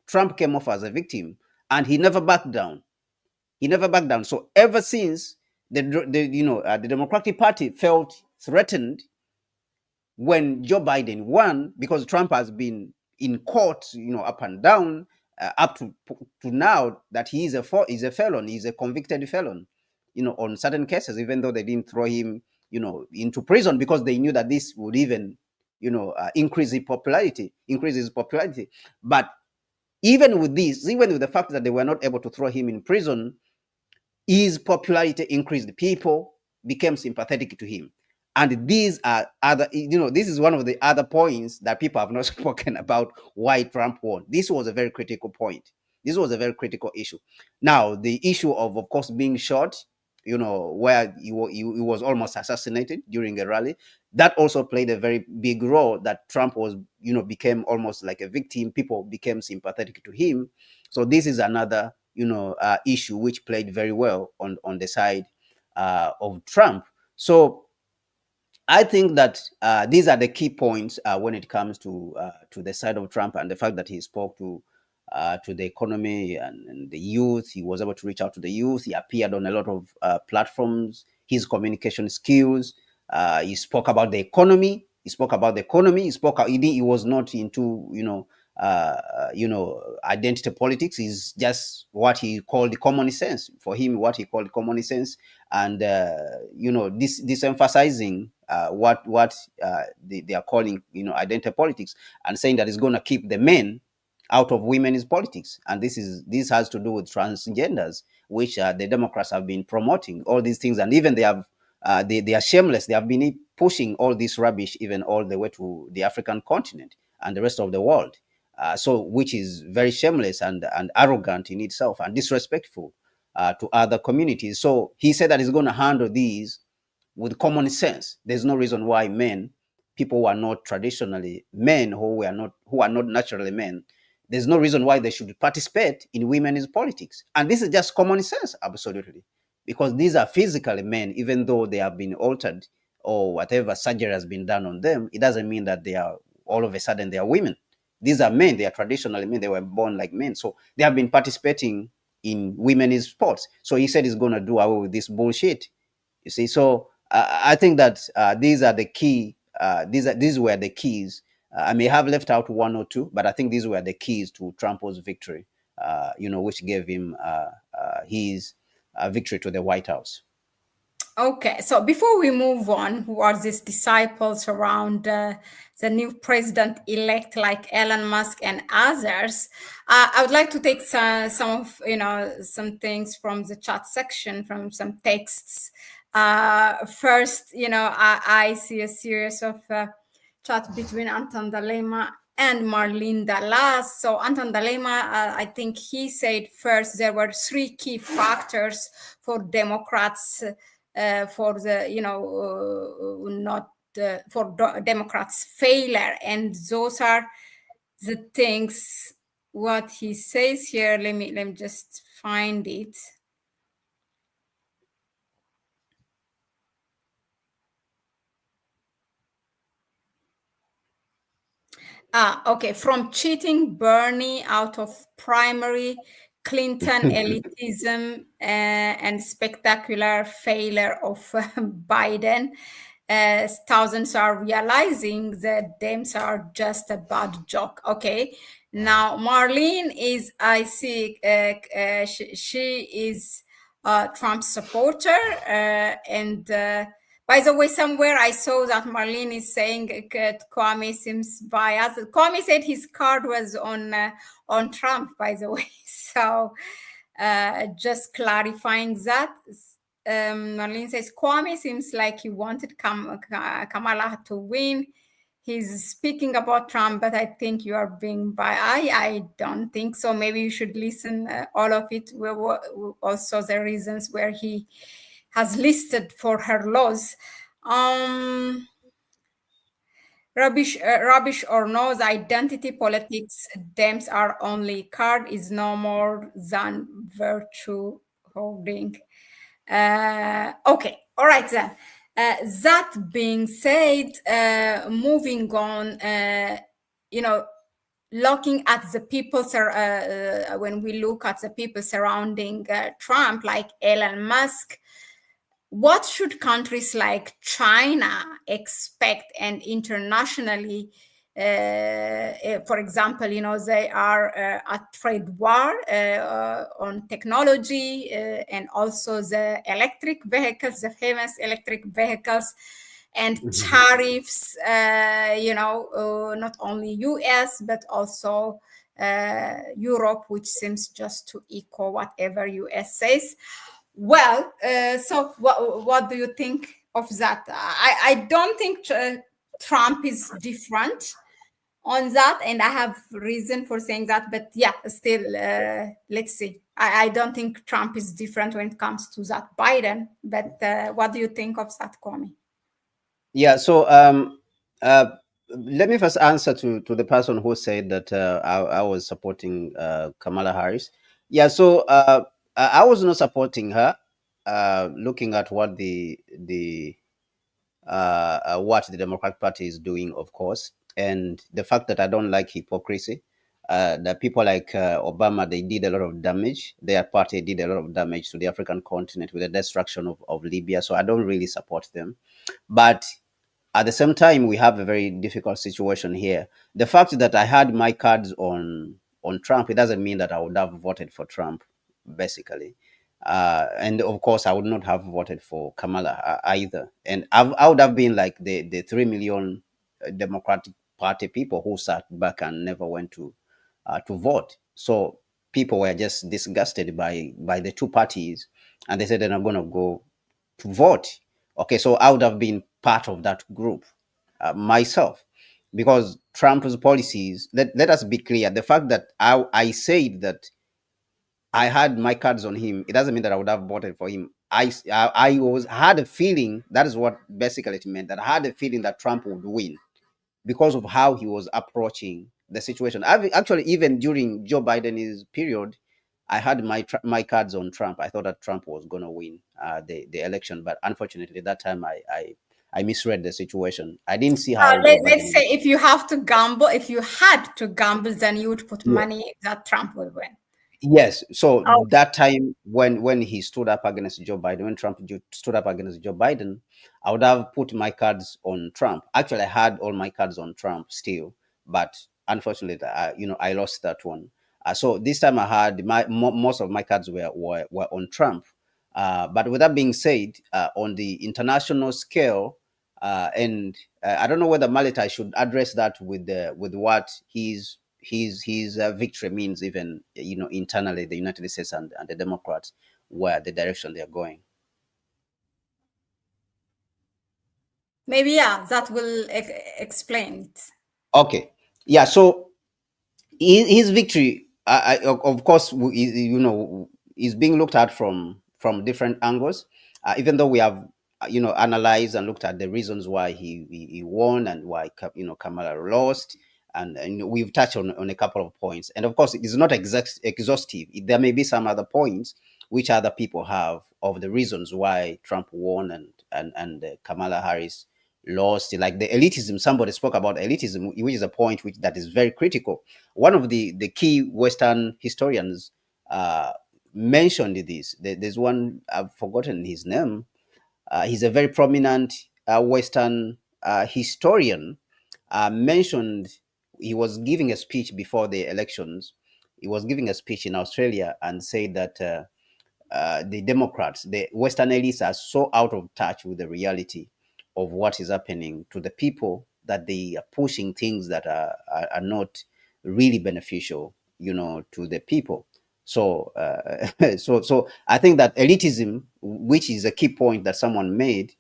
Trump came off as a victim, and he never backed down. He never backed down. So ever since the Democratic Party felt threatened when Joe Biden won, because Trump has been in court, up and down, up to now, that he's a felon, he's a convicted felon, on certain cases, even though they didn't throw him, into prison, because they knew that this would even, increase his popularity. But even with the fact that they were not able to throw him in prison, his popularity increased. People became sympathetic to him. And these are this is one of the other points that people have not spoken about why Trump won. This was a very critical point. This was a very critical issue. Now, the issue of course, being shot, where he was almost assassinated during a rally, that also played a very big role, that Trump was, became almost like a victim. People became sympathetic to him. So this is another, issue which played very well on the side of Trump. So I think that these are the key points when it comes to the side of Trump, and the fact that he spoke to the economy and the youth. He was able to reach out to the youth. He appeared on a lot of platforms. His communication skills. He spoke about the economy. He spoke about the economy. He was not into identity politics. Is just what he called common sense. For him, what he called common sense, and this emphasizing what they are calling identity politics, and saying that it's going to keep the men out of women's politics, and this has to do with transgenders, which the Democrats have been promoting all these things, and even they are shameless. They have been pushing all this rubbish even all the way to the African continent and the rest of the world. So, which is very shameless and arrogant in itself and disrespectful to other communities. So he said that he's going to handle these with common sense. There's no reason why people who are not traditionally men, who are not naturally men, there's no reason why they should participate in women's politics. And this is just common sense, absolutely, because these are physically men, even though they have been altered or whatever surgery has been done on them. It doesn't mean that they are all of a sudden they are women. These are men. They are traditionally men. They were born like men, so they have been participating in women's sports. So he said he's going to do away with this bullshit. You see, so I think that these are the key. These were the keys. I may have left out one or two, but I think these were the keys to Trump's victory. Which gave him his victory to the White House. Okay, so before we move on, who are these disciples around the new president-elect like Elon Musk and others? I would like to take some of some things from the chat section, from some texts. First, I see a series of chat between Anton Dalema and Marlene Dallas. So Anton Dalema, I think he said first there were three key factors for Democrats. For the not for Democrats' failure, and those are the things what he says here. Let me just find it. Okay. From cheating Bernie out of primary, Clinton elitism, and spectacular failure of Biden, thousands are realizing that Dems are just a bad joke. Okay. Now, Marlene is, I see, she is a Trump supporter, and by the way, somewhere I saw that Marlene is saying Kwame seems biased. Kwame said his card was on Trump, by the way. So just clarifying that. Marlene says Kwame seems like he wanted Kamala to win. He's speaking about Trump, but I think you are being biased. I don't think so. Maybe you should listen all of it. Also the reasons where he has listed for her laws. Rubbish or no, the identity politics, Dems are only card is no more than virtue holding. Okay, all right then. That being said, moving on, looking at the people, when we look at the people surrounding Trump, like Elon Musk, what should countries like China expect? And internationally, for example, they are at trade war on technology, and also the electric vehicles, the famous electric vehicles, and tariffs, not only US, but also Europe, which seems just to echo whatever US says. Well, so what do you think of that? I don't think Trump is different on that, and I have reason for saying that. But yeah, still, let's see. I don't think Trump is different when it comes to that Biden. But what do you think of that, Kwame? Yeah. So let me first answer to the person who said that I was supporting Kamala Harris. Yeah. So I was not supporting her. Looking at what the Democratic Party is doing, of course, and the fact that I don't like hypocrisy. That people like Obama, they did a lot of damage. Their party did a lot of damage to the African continent with the destruction of Libya. So I don't really support them. But at the same time, we have a very difficult situation here. The fact that I had my cards on Trump, it doesn't mean that I would have voted for Trump, basically. And of course, I would not have voted for Kamala either. And I would have been like the 3 million Democratic Party people who sat back and never went to to vote. So people were just disgusted by the two parties, and they said they're not going to go to vote. Okay, so I would have been part of that group myself, because Trump's policies. Let us be clear: the fact that I said that I had my cards on him, it doesn't mean that I would have voted for him. I was had a feeling, that is what basically it meant, that I had a feeling that Trump would win because of how he was approaching the situation. Actually, even during Joe Biden's period, I had my cards on Trump. I thought that Trump was going to win the election, but unfortunately, that time I misread the situation. I didn't see how Joe Let's say Biden. if you have to gamble, if you had to gamble, then you would put Yeah. money that Trump will win. Yes. So Okay. that time when he stood up against Joe Biden, when stood up against Joe Biden, I would have put my cards on Trump. Actually, I had all my cards on Trump still, but unfortunately, I lost that one. So this time I had most of my cards were on Trump. But with that being said, on the international scale, and I don't know whether Malita I should address that with what his victory means, even internally the United States and the Democrats, where the direction they're going. Maybe, yeah, that will explain it. Okay, yeah. So his victory, of course, is being looked at from different angles. Even though we have, analyzed and looked at the reasons why he won and why Kamala lost, and we've touched on a couple of points. And of course, it is not exhaustive. There may be some other points which other people have of the reasons why Trump won and Kamala Harris lost. Like the elitism, somebody spoke about elitism, which is a point which that is very critical. One of the key Western historians mentioned this. There's one, I've forgotten his name. He's a very prominent Western historian. Mentioned he was giving a speech before the elections. He was giving a speech in Australia and said that the Democrats, the Western elites, are so out of touch with the reality of what is happening to the people that they are pushing things that are not really beneficial, to the people. So, so I think that elitism, which is a key point that someone made,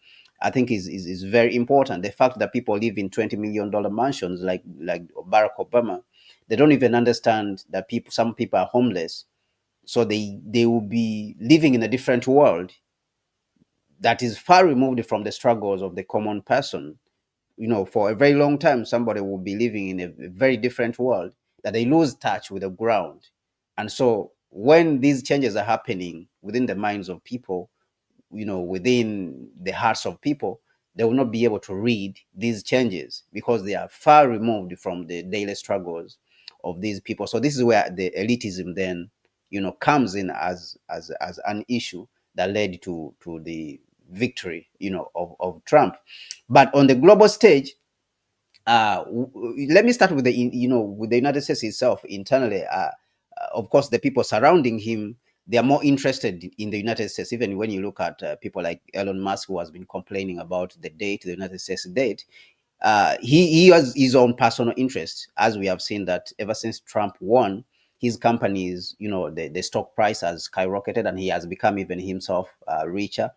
I think is very important. The fact that people live in $20 million mansions, like Barack Obama, they don't even understand that some people are homeless, so they will be living in a different world that is far removed from the struggles of the common person. For a very long time, somebody will be living in a very different world that they lose touch with the ground. And so when these changes are happening within the minds of people, within the hearts of people, they will not be able to read these changes because they are far removed from the daily struggles of these people. So this is where the elitism then, comes in as an issue that led to the victory, of Trump. But on the global stage, let me start with with the United States itself internally. Of course, the people surrounding him, they are more interested in the United States. Even when you look at people like Elon Musk, who has been complaining about the United States date, he has his own personal interest, as we have seen that ever since Trump won, his companies, the stock price has skyrocketed, and he has become even himself richer.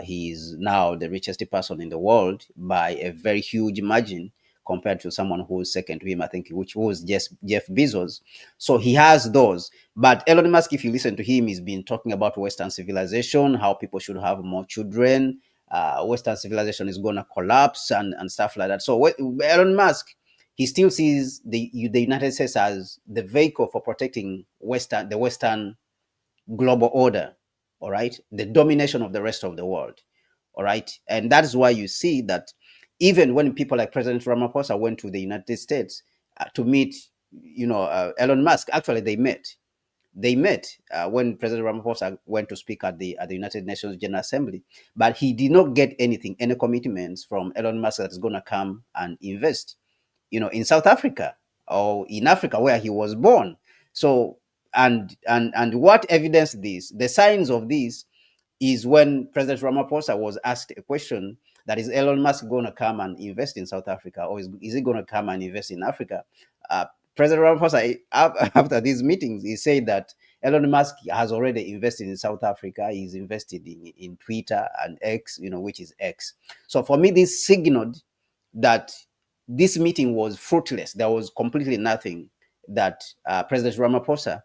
He is now the richest person in the world by a very huge margin compared to someone who is second to him, I think, which was just Jeff Bezos. So he has those. But Elon Musk, if you listen to him, he's been talking about Western civilization, how people should have more children. Western civilization is going to collapse and stuff like that. So Elon Musk, he still sees the United States as the vehicle for protecting the Western global order, all right, the domination of the rest of the world, all right. And that's why you see that even when people like President Ramaphosa went to the United States to meet, Elon Musk, actually they met when President Ramaphosa went to speak at the United Nations General Assembly, but he did not get any commitments from Elon Musk that is going to come and invest, in South Africa or in Africa where he was born. So, and what evidence this? The signs of this is when President Ramaphosa was asked a question, that is Elon Musk going to come and invest in South Africa, or is he going to come and invest in Africa? President Ramaphosa, after these meetings, he said that Elon Musk has already invested in South Africa. He's invested in Twitter and X, which is X. So for me, this signaled that this meeting was fruitless. There was completely nothing that President Ramaphosa,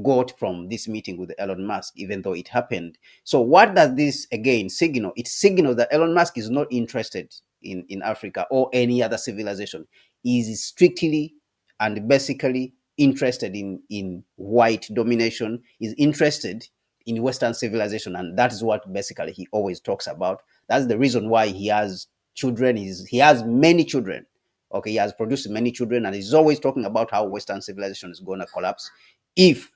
got from this meeting with Elon Musk, even though it happened. So what does this again signal? It signals that Elon Musk is not interested in Africa or any other civilization. He is strictly and basically interested in white domination, is interested in Western civilization, and that is what basically he always talks about. That's the reason why he has children. He has many children. Okay, he has produced many children, and he's always talking about how Western civilization is going to collapse if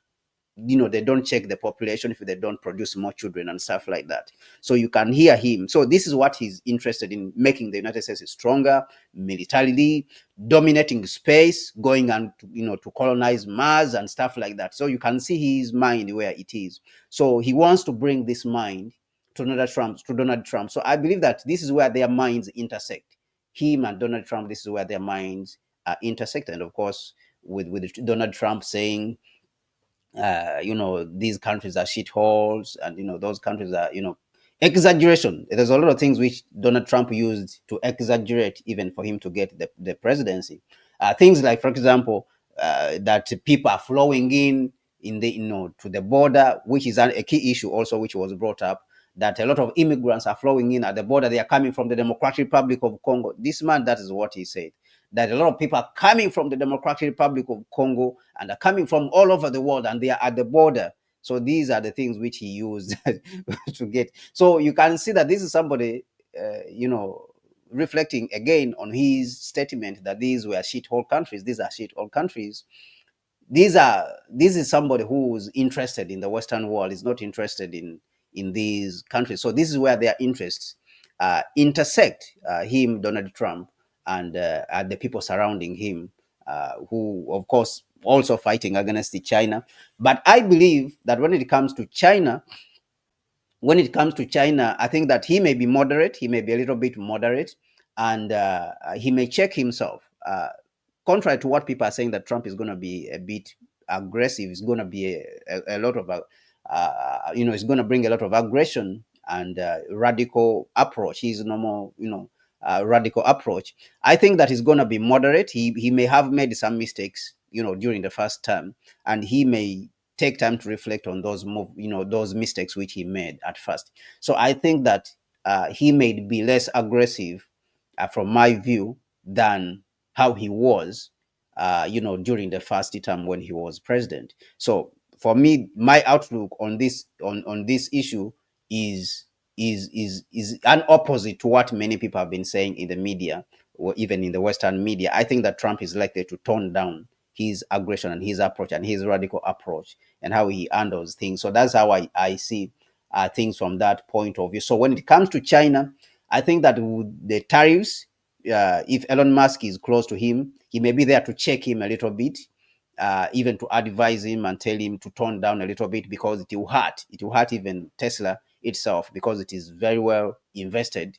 they don't check the population, if they don't produce more children and stuff like that. So you can hear him. So this is what he's interested in: making the United States stronger militarily, dominating space, going and to colonize Mars and stuff like that. So you can see his mind where it is. So he wants to bring this mind to Donald Trump. So I believe that this is where their minds intersect. Him and Donald Trump, this is where their minds intersect. And of course, with Donald Trump saying, these countries are shitholes, and those countries are, exaggeration. There's a lot of things which Donald Trump used to exaggerate, even for him to get the presidency. Things like, for example, that people are flowing in the to the border, which is a key issue also, which was brought up. That a lot of immigrants are flowing in at the border. They are coming from the Democratic Republic of Congo. This man, that is what he said, that a lot of people are coming from the Democratic Republic of Congo and are coming from all over the world, and they are at the border. So these are the things which he used to get. So you can see that this is somebody, reflecting again on his statement that these were shithole countries. These are shithole countries. This is somebody who's interested in the Western world, is not interested in these countries. So this is where their interests intersect, him, Donald Trump, and the people surrounding him, who of course also fighting against China. But I believe that when it comes to China, I think that he may be moderate. He may be a little bit moderate, and he may check himself. Contrary to what people are saying, that Trump is going to be a bit aggressive, is going to be a lot of, it's going to bring a lot of aggression and radical approach. He's normal, radical approach. I think that he's going to be moderate. He may have made some mistakes, during the first term, and he may take time to reflect on those mistakes which he made at first. So I think that he may be less aggressive, from my view, than how he was, during the first term when he was president. So for me, my outlook on this issue is is an opposite to what many people have been saying in the media, or even in the Western media. I think that Trump is likely to tone down his aggression and his approach and his radical approach and how he handles things. So that's how I see things from that point of view. So when it comes to China, I think that with the tariffs, if Elon Musk is close to him, he may be there to check him a little bit, even to advise him and tell him to tone down a little bit, because it will hurt. It will hurt even Tesla itself, because it is very well invested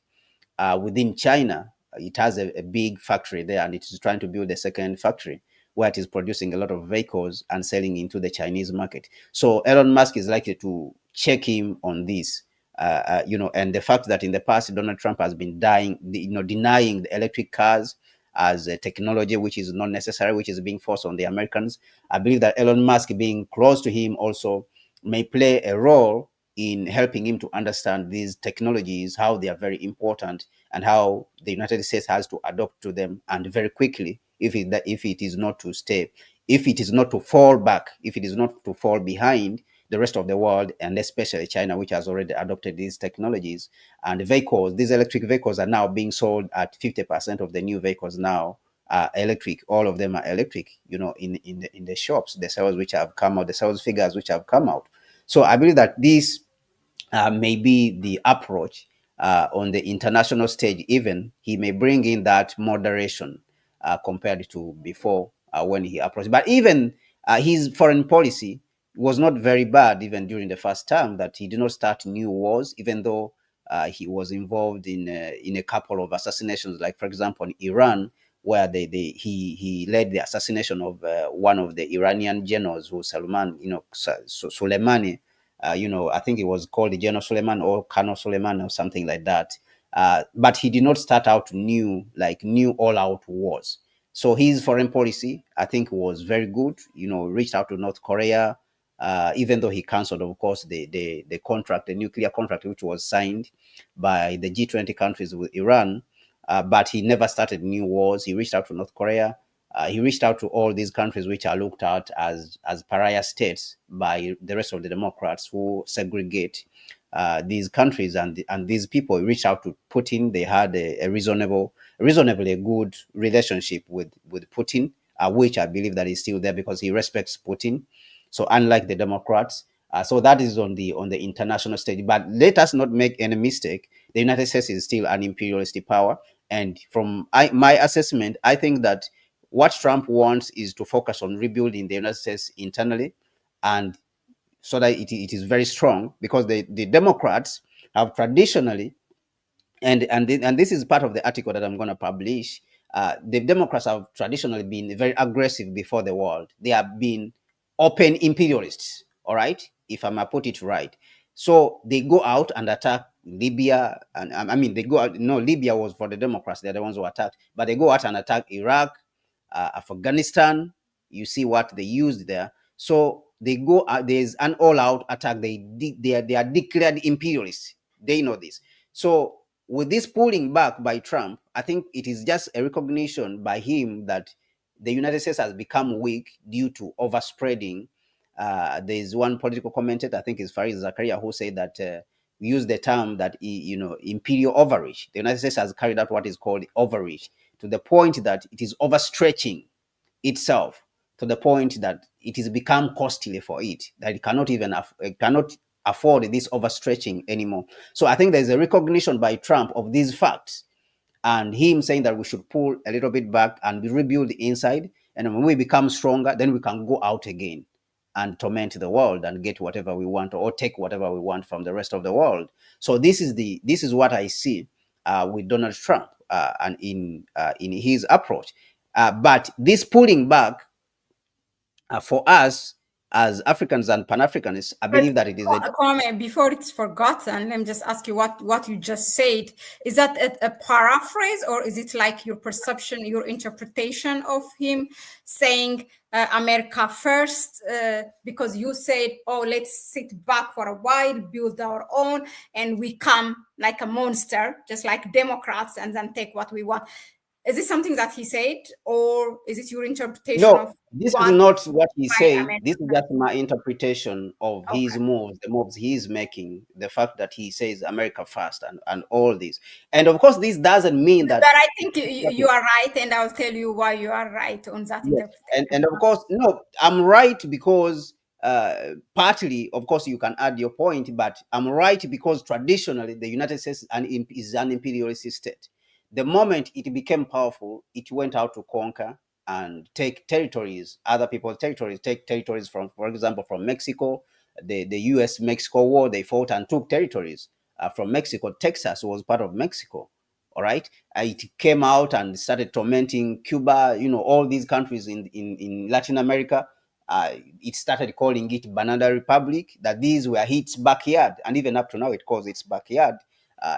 within China. It has a big factory there, and it is trying to build a second factory where it is producing a lot of vehicles and selling into the Chinese market. So Elon Musk is likely to check him on this. And the fact that in the past Donald Trump has been denying the electric cars as a technology which is not necessary, which is being forced on the Americans. I believe that Elon Musk being close to him also may play a role in helping him to understand these technologies, how they are very important, and how the United States has to adopt to them, and very quickly, if it is not to stay, if it is not to fall back, if it is not to fall behind the rest of the world, and especially China, which has already adopted these technologies. And these electric vehicles are now being sold at 50% of the new vehicles now are electric. All of them are electric, in the shops, the sales which have come out, the sales figures which have come out. So I believe that this may be the approach on the international stage. Even he may bring in that moderation compared to before, when he approached. But even his foreign policy was not very bad, even during the first term, that he did not start new wars, even though he was involved in a couple of assassinations, like, for example, in Iran, where he led the assassination of one of the Iranian generals, who Salman, Soleimani. I think it was called the General Suleiman or Colonel Suleiman or something like that. But he did not start out new all-out wars. So his foreign policy, I think, was very good. Reached out to North Korea, even though he cancelled, of course, the contract, the nuclear contract, which was signed by the G20 countries with Iran. But he never started new wars. He reached out to North Korea. He reached out to all these countries which are looked at as pariah states by the rest of the Democrats, who segregate these countries and these people. He reached out to Putin. They had a reasonably good relationship with Putin, which I believe that is still there because he respects Putin. So unlike the Democrats, so that is on the international stage. But let us not make any mistake. The United States is still an imperialistic power, and from my assessment, I think that what Trump wants is to focus on rebuilding the United States internally, and so that it is very strong, because the Democrats have traditionally, and this is part of the article that I'm going to publish. The Democrats have traditionally been very aggressive before the world. They have been open imperialists. All right, if I might put it right. So they go out and attack Libya, and I mean they go out. No, Libya was for the Democrats; they're the ones who attacked. But they go out and attack Iraq, Afghanistan. You see what they used there. So they go. There's an all-out attack. They are declared imperialists. They know this. So with this pulling back by Trump, I think it is just a recognition by him that the United States has become weak due to overspreading. There is one political commentator, I think it's Farid Zakaria, who said that we use the term that imperial overreach. The United States has carried out what is called overreach, to the point that it is overstretching itself, to the point that it has become costly for it, that it cannot even cannot afford this overstretching anymore. So I think there's a recognition by Trump of these facts, and him saying that we should pull a little bit back and rebuild the inside. And when we become stronger, then we can go out again and torment the world and get whatever we want, or take whatever we want from the rest of the world. So this is what I see with Donald Trump and in his approach. But this pulling back, for us as Africans and Pan-Africanists, I But believe that it is a Kwame, before it's forgotten, let me just ask you what you just said. Is that a paraphrase, or is it like your perception, your interpretation of him saying America first? Because you said, oh, let's sit back for a while, build our own, and we come like a monster, just like Democrats, and then take what we want. Is this something that he said, or is it your interpretation No, of this is what not what he by said. This is America? just my interpretation of his Okay. moves, the moves he is making, the fact that he says America first and all this. And of course, this doesn't mean But that. I think you are right, and I'll tell you why you are right on that Yes, interpretation. and of course, no, I'm right because partly, of course, you can add your point, but I'm right because traditionally the United States is an imperialist state. The moment it became powerful, it went out to conquer and take territories, other people's territories, take territories from, for example, from Mexico. The U.S.-Mexico war, they fought and took territories from Mexico. Texas was part of Mexico. All right, it came out and started tormenting Cuba, all these countries in Latin America. It started calling it Banana Republic, that these were its backyard, and even up to now it calls its backyard.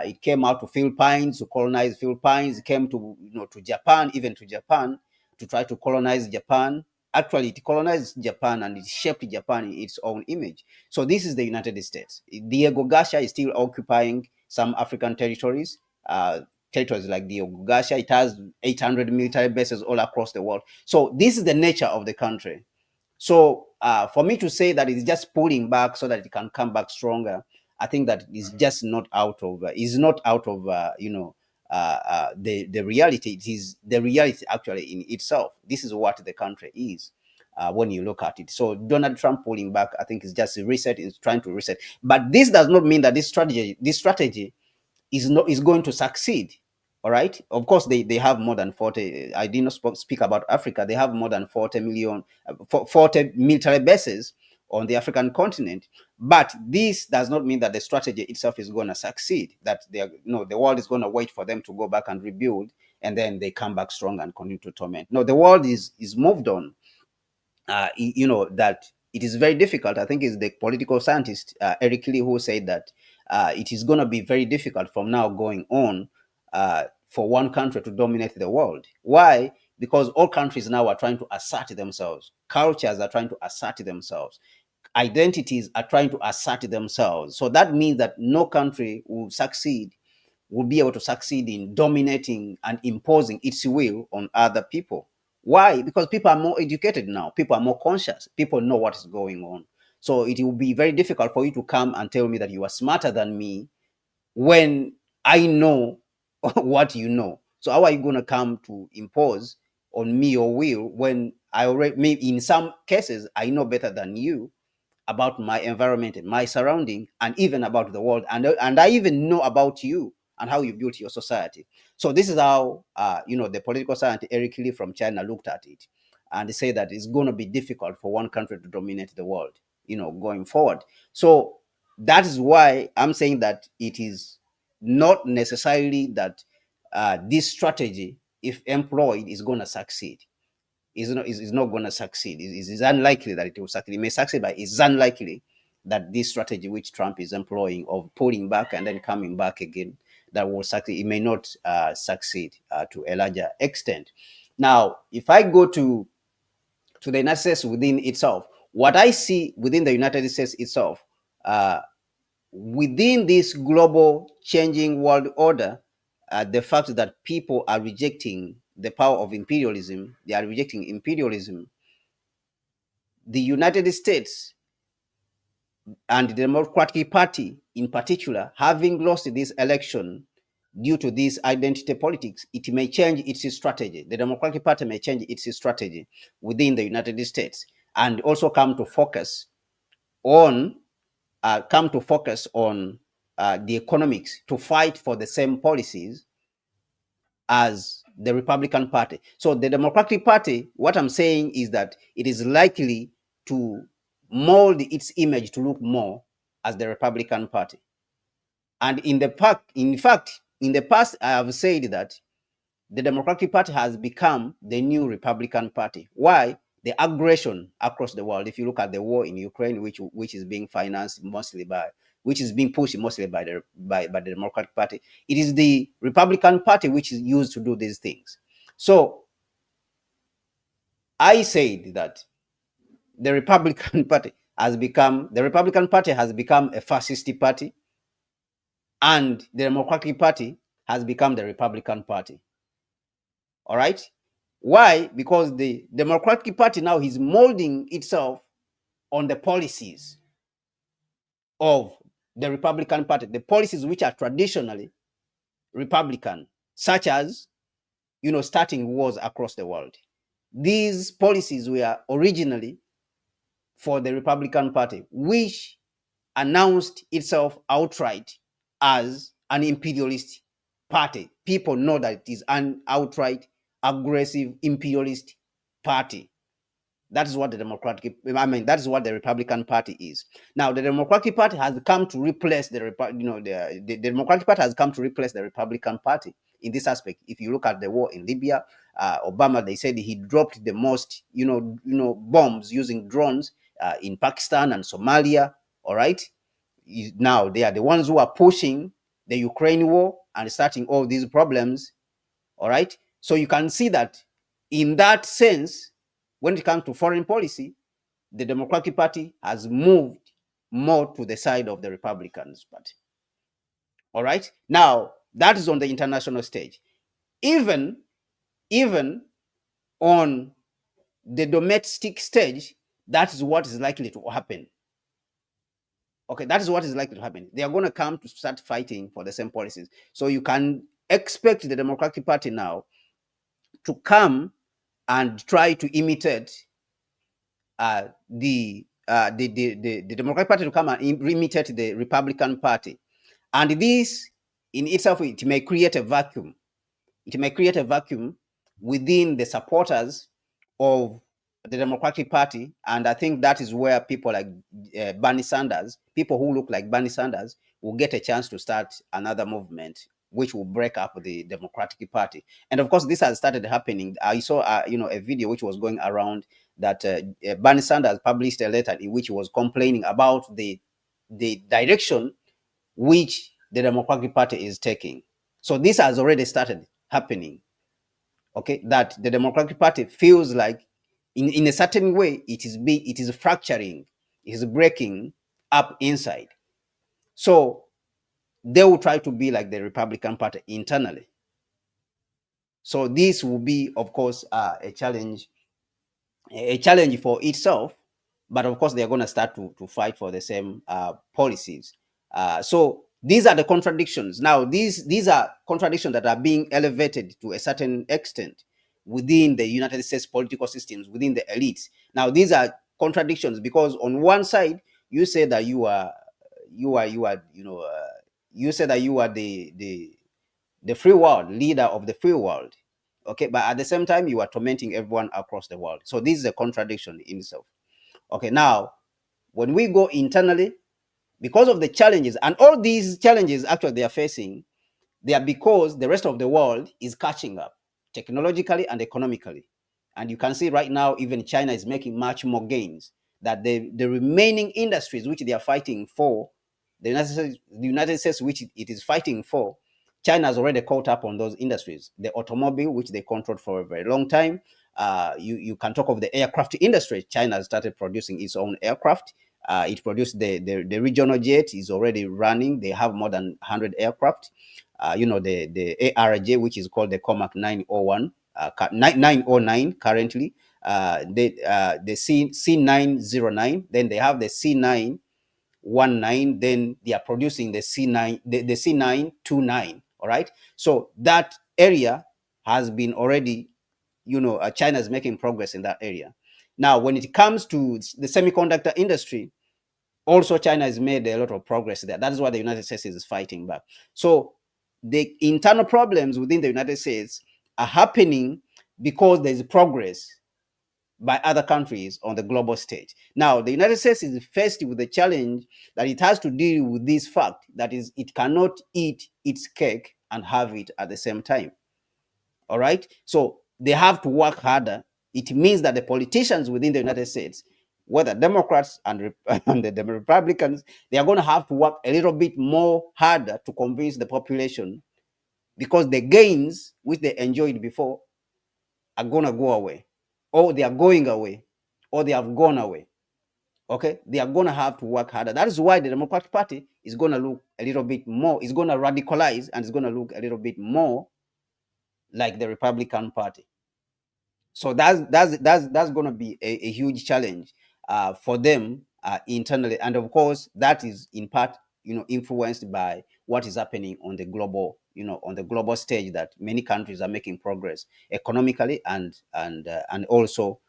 It came out to Philippines, to colonize Philippines. It came to to Japan, even to Japan, to try to colonize Japan. Actually, it colonized Japan and it shaped Japan in its own image. So this is the United States. Diego Garcia is still occupying some African territories. Territories like the Ogasha. It has 800 military bases all across the world. So this is the nature of the country. So for me to say that it's just pulling back so that it can come back stronger, I think that is just not out of the reality. It is the reality actually in itself. This is what the country is. When you look at it, so Donald Trump pulling back, I think, is just a reset. Is trying to reset, but this does not mean that this strategy is going to succeed. All right, of course they have more than 40. I did not speak about Africa. They have more than 40 million 40 military bases on the African continent, but this does not mean that the strategy itself is going to succeed, that they are, no, the world is going to wait for them to go back and rebuild and then they come back strong and continue to torment. No, the world is moved on. That it is very difficult. I think it's the political scientist Eric Lee who said that it is going to be very difficult from now going on for one country to dominate the world. Why? Because all countries now are trying to assert themselves. Cultures are trying to assert themselves. Identities are trying to assert themselves. So that means that no country will be able to succeed in dominating and imposing its will on other people. Why? Because people are more educated now. People are more conscious. People know what is going on. So it will be very difficult for you to come and tell me that you are smarter than me when I know what you know. So how are you going to come to impose on me your will when I already, maybe in some cases, I know better than you about my environment and my surrounding, and even about the world, and I even know about you and how you built your society. So this is how the political scientist Eric Lee from China looked at it, and they say that it's going to be difficult for one country to dominate the world, going forward. So that is why I'm saying that it is not necessarily that this strategy, if employed, is going to succeed. Is not going to succeed. It's unlikely that it will succeed. It may succeed, but it's unlikely that this strategy which Trump is employing of pulling back and then coming back again, that will succeed. It may not succeed to a larger extent. Now, if I go to the United States within itself, what I see within the United States itself, within this global changing world order, the fact that people are rejecting the power of imperialism, they are rejecting imperialism. The United States and the Democratic Party in particular, having lost this election due to this identity politics, it may change its strategy. The Democratic Party may change its strategy within the United States and also come to focus on the economics, to fight for the same policies as the Republican Party. So the Democratic Party, what I'm saying is that it is likely to mold its image to look more as the Republican Party. And in fact, in the past, I have said that the Democratic Party has become the new Republican Party. Why? The aggression across the world. If you look at the war in Ukraine, which is being financed mostly which is being pushed mostly by the Democratic Party, it is the Republican Party which is used to do these things. So I said that the Republican Party has become a fascist party, and the Democratic Party has become the Republican Party. All right. Why? Because the Democratic Party now is molding itself on the policies of the Republican Party, the policies which are traditionally Republican, such as, starting wars across the world. These policies were originally for the Republican Party, which announced itself outright as an imperialist party. People know that it is an outright aggressive imperialist party. That is what that is what the Republican Party is. Now, the Democratic Party has come to replace the Democratic Party has come to replace the Republican Party in this aspect. If you look at the war in Libya, Obama, they said he dropped the most, bombs using drones in Pakistan and Somalia. All right. Now they are the ones who are pushing the Ukraine war and starting all these problems. All right. So you can see that in that sense, when it comes to foreign policy, the Democratic Party has moved more to the side of the Republicans Party. All right. Now that is on the international stage. Even on the domestic stage, that is what is likely to happen. Okay, that is what is likely to happen. They are going to come to start fighting for the same policies. So you can expect the Democratic Party now to come and try to imitate the Democratic Party, to come and imitate the Republican Party. And this in itself, it may create a vacuum. It may create a vacuum within the supporters of the Democratic Party. And I think that is where people like Bernie Sanders, people who look like Bernie Sanders, will get a chance to start another movement which will break up the Democratic Party. And of course, this has started happening. I saw, a video which was going around that Bernie Sanders published a letter in which he was complaining about the direction which the Democratic Party is taking. So this has already started happening. Okay, that the Democratic Party feels like, in a certain way, it is fracturing, it is breaking up inside. So they will try to be like the Republican Party internally. So this will be, of course, a challenge for itself. But of course, they are going to start to fight for the same policies. So these are the contradictions. Now, these are contradictions that are being elevated to a certain extent within the United States political systems, within the elites. Now, these are contradictions because on one side, you say that you say that you are the free world, leader of the free world. Okay, but at the same time, you are tormenting everyone across the world. So this is a contradiction in itself. Okay, now when we go internally, because of the challenges, and all these challenges actually they are facing, they are because the rest of the world is catching up technologically and economically. And you can see right now, even China is making much more gains. That the remaining industries which they are fighting for, the United States which it is fighting for, China has already caught up on those industries. The automobile, which they controlled for a very long time. You can talk of the aircraft industry. China has started producing its own aircraft. It produced the regional jet is already running. They have more than 100 aircraft. The ARJ, which is called the Comac 901, 909 currently. The C909. Then they have the C919. Then they are producing the C929. All right. So that area has been already, China is making progress in that area. Now, when it comes to the semiconductor industry, also China has made a lot of progress there. That is why the United States is fighting back. So the internal problems within the United States are happening because there's progress by other countries on the global stage. Now, the United States is faced with the challenge that it has to deal with this fact that is, it cannot eat its cake and have it at the same time. All right. So they have to work harder. It means that the politicians within the United States, whether Democrats and the Republicans, they are going to have to work a little bit more harder to convince the population, because the gains which they enjoyed before are going to go away, or they are going away, or they have gone away. Okay, they are going to have to work harder. That is why the Democratic Party is going to look a little bit more, it's going to radicalize, and it's going to look a little bit more like the Republican Party. So that's going to be a huge challenge for them internally, and of course that is in part influenced by what is happening on the global stage, that many countries are making progress economically and also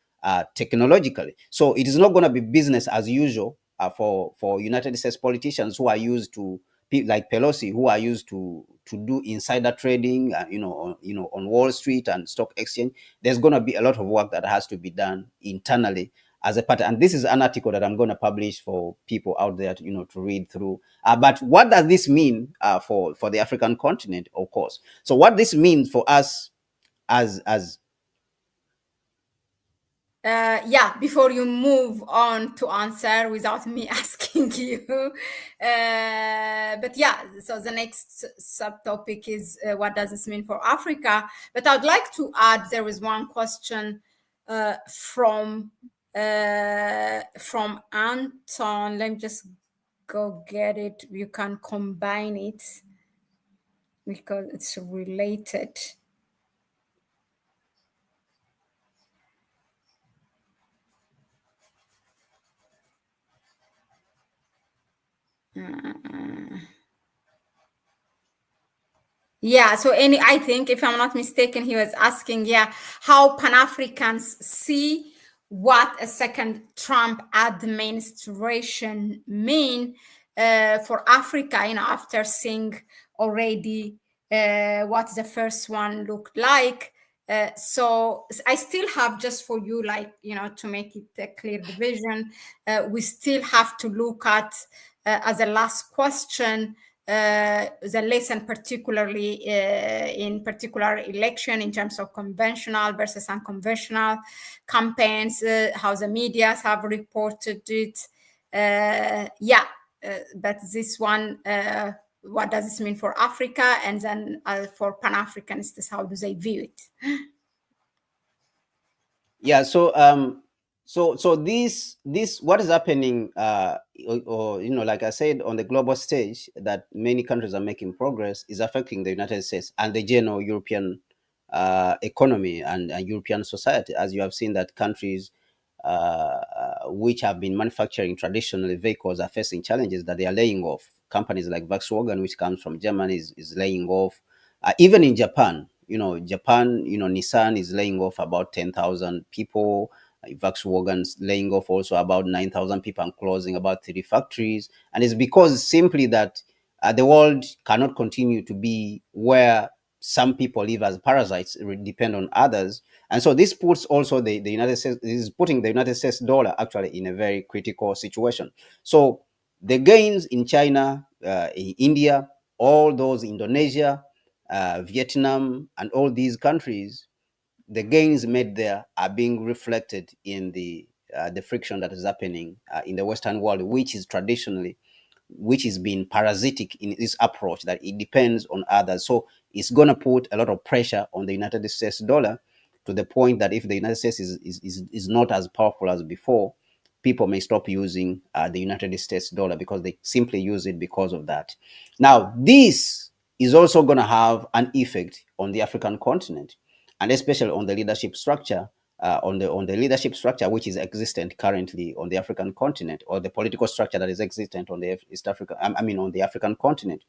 technologically. So it is not going to be business as usual for United States politicians who are used to, like Pelosi, who are used to do insider trading, on Wall Street and stock exchange. There's going to be a lot of work that has to be done internally as a part. And this is an article that I'm going to publish for people out there to read through. But what does this mean for the African continent, of course? So what this means for us as yeah, before you move on to answer without me asking you. But yeah, so the next subtopic is what does this mean for Africa? But I'd like to add, there is one question from Anton. Let me just go get it. You can combine it because it's related. Yeah, so I think, if I'm not mistaken, he was asking, yeah, how Pan-Africans see what a second Trump administration mean for Africa, after seeing already what the first one looked like. So I still have, just for you, like, to make it a clear division, we still have to look at, as a last question, the lesson, particularly in particular election, in terms of conventional versus unconventional campaigns, how the medias have reported it. But this one, what does this mean for Africa? And then for Pan-Africanists, how do they view it? Yeah. So this what is happening, or like I said, on the global stage, that many countries are making progress, is affecting the United States and the general European economy and European society. As you have seen, that countries which have been manufacturing traditionally vehicles are facing challenges, that they are laying off. Companies like Volkswagen, which comes from Germany, is laying off. Even in Japan, Nissan is laying off about 10,000 people. Volkswagen's laying off also about 9,000 people and closing about 3 factories. And it's because simply that the world cannot continue to be where some people live as parasites, depend on others. And so this puts also the United States, is putting the United States dollar actually in a very critical situation. So the gains in China, in India, all those, Indonesia, Vietnam, and all these countries, the gains made there are being reflected in the friction that is happening in the Western world, which is traditionally, which is being parasitic in this approach, that it depends on others. So it's going to put a lot of pressure on the United States dollar, to the point that if the United States is not as powerful as before, people may stop using the United States dollar, because they simply use it because of that. Now, this is also going to have an effect on the African continent, and especially on the leadership structure, on the leadership structure which is existent currently on the African continent, or the political structure that is existent on the East Africa, on the African continent,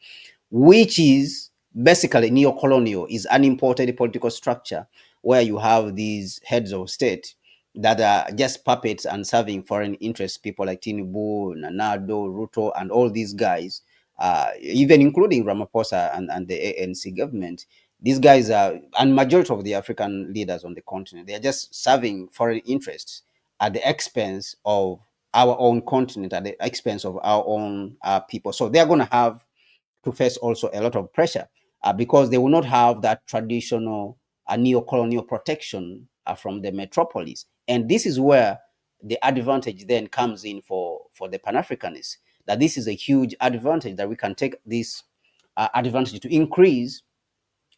which is basically neo-colonial, is an imported political structure, where you have these heads of state that are just puppets and serving foreign interests, people like Tinubu, Nanado, Ruto, and all these guys, even including Ramaphosa and the ANC government. These guys are, and majority of the African leaders on the continent, they are just serving foreign interests at the expense of our own continent, at the expense of our own people. So they are going to have to face also a lot of pressure, because they will not have that traditional neo-colonial protection from the metropolis. And this is where the advantage then comes in for the Pan-Africanists, that this is a huge advantage, that we can take this advantage to increase,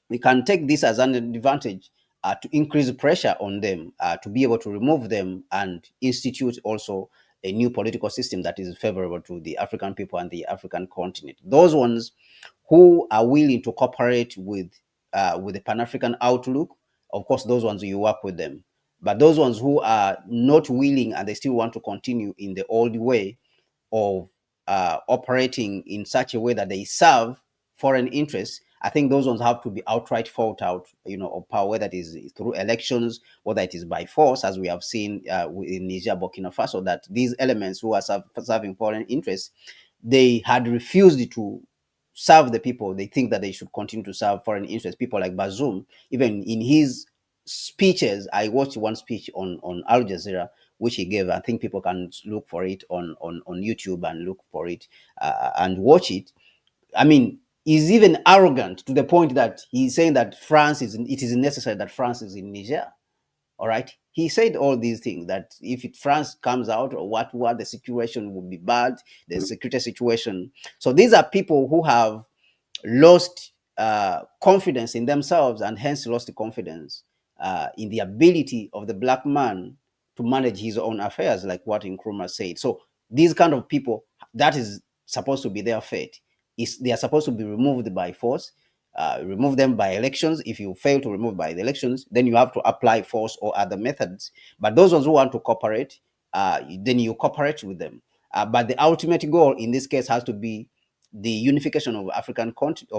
we can take this as an advantage to increase the pressure on them, to be able to remove them and institute also a new political system that is favorable to the African people and the African continent. Those ones who are willing to cooperate with the Pan-African outlook, of course, those ones you work with them. But those ones who are not willing and they still want to continue in the old way of operating in such a way that they serve foreign interests, I think those ones have to be outright fought out, of power, whether it is through elections, whether it is by force, as we have seen in Niger, Burkina Faso, that these elements who are serving foreign interests, they had refused to serve the people. They think that they should continue to serve foreign interests. People like Bazoum, even in his speeches, I watched one speech on Al Jazeera, which he gave. I think people can look for it on YouTube and look for it and watch it. I mean, he's even arrogant to the point that he's saying that it is necessary that France is in Niger. All right. He said all these things, that if France comes out, or what the situation would be bad, the security situation. So these are people who have lost confidence in themselves, and hence lost the confidence in the ability of the black man to manage his own affairs, like what Nkrumah said. So these kind of people, that is supposed to be their fate. They are supposed to be removed by force. Remove them by elections. If you fail to remove by the elections, then you have to apply force or other methods. But those ones who want to cooperate, then you cooperate with them. But the ultimate goal in this case has to be the unification of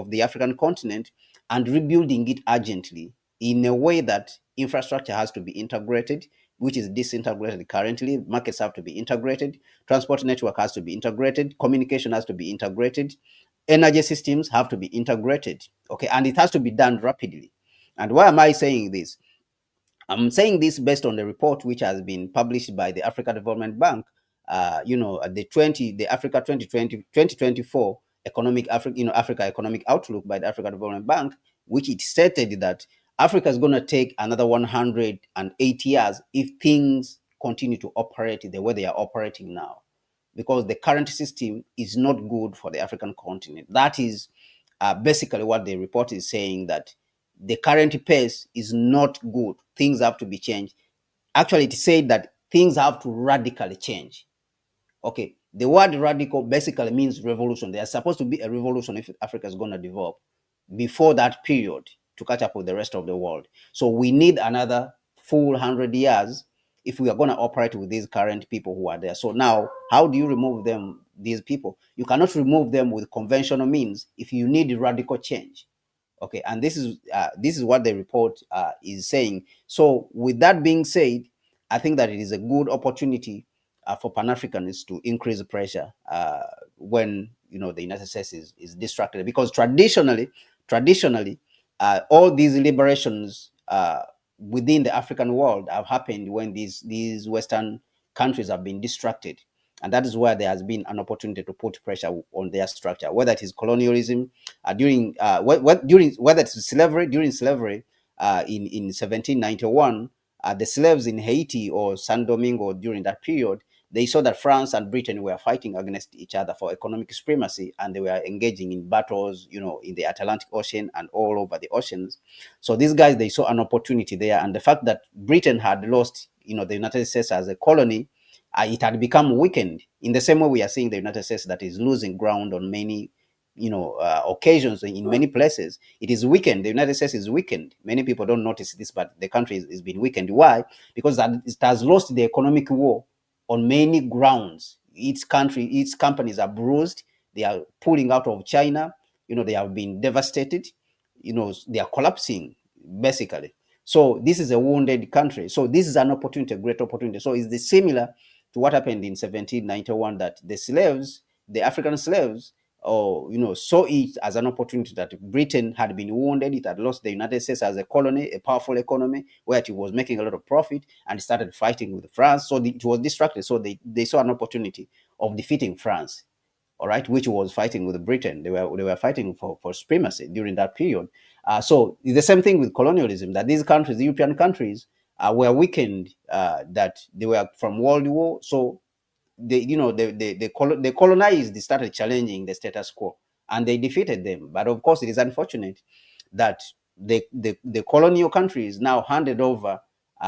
the African continent, and rebuilding it urgently in a way that infrastructure has to be integrated, which is disintegrated currently. Markets have to be integrated, transport network has to be integrated, communication has to be integrated, energy systems have to be integrated. Okay, and it has to be done rapidly. And why am I saying this? I'm saying this based on the report which has been published by the Africa Development Bank, the Africa 2020 2024 Africa Economic Outlook by the African Development Bank, which it stated that Africa is going to take another 180 years if things continue to operate the way they are operating now, because the current system is not good for the African continent. That is basically what the report is saying, that the current pace is not good. Things have to be changed. Actually, it said that things have to radically change. Okay, the word radical basically means revolution. There's supposed to be a revolution if Africa is going to develop before that period to catch up with the rest of the world. So we need another full 100 years if we are going to operate with these current people who are there. So now, how do you remove them, these people? You cannot remove them with conventional means if you need radical change. Okay, and this is what the report is saying. So with that being said, I think that it is a good opportunity for Pan-Africanists to increase the pressure when the United States is distracted, because traditionally, all these liberations within the African world have happened when these Western countries have been distracted, and that is where there has been an opportunity to put pressure on their structure, whether it is colonialism during whether it's slavery. During slavery in 1791, the slaves in Haiti or San Domingo during that period, they saw that France and Britain were fighting against each other for economic supremacy, and they were engaging in battles, in the Atlantic Ocean and all over the oceans. So these guys, they saw an opportunity there, and the fact that Britain had lost, the United States as a colony, it had become weakened. In the same way, we are seeing the United States that is losing ground on many, occasions in many places. It is weakened. The United States is weakened. Many people don't notice this, but the country is being weakened. Why? Because it has lost the economic war on many grounds. Its companies are bruised. They are pulling out of China. They have been devastated. They are collapsing, basically. So this is a wounded country. So this is an opportunity, a great opportunity. So it's similar to what happened in 1791, that the African slaves, saw it as an opportunity that Britain had been wounded. It had lost the United States as a colony, a powerful economy, where it was making a lot of profit, and started fighting with France. So it was distracted. So they saw an opportunity of defeating France, all right, which was fighting with Britain. They were fighting for supremacy during that period. So it's the same thing with colonialism, that these countries, the European countries, were weakened, that they were from World War. So they colonized, they started challenging the status quo, and they defeated them. But of course, it is unfortunate that the colonial countries now handed over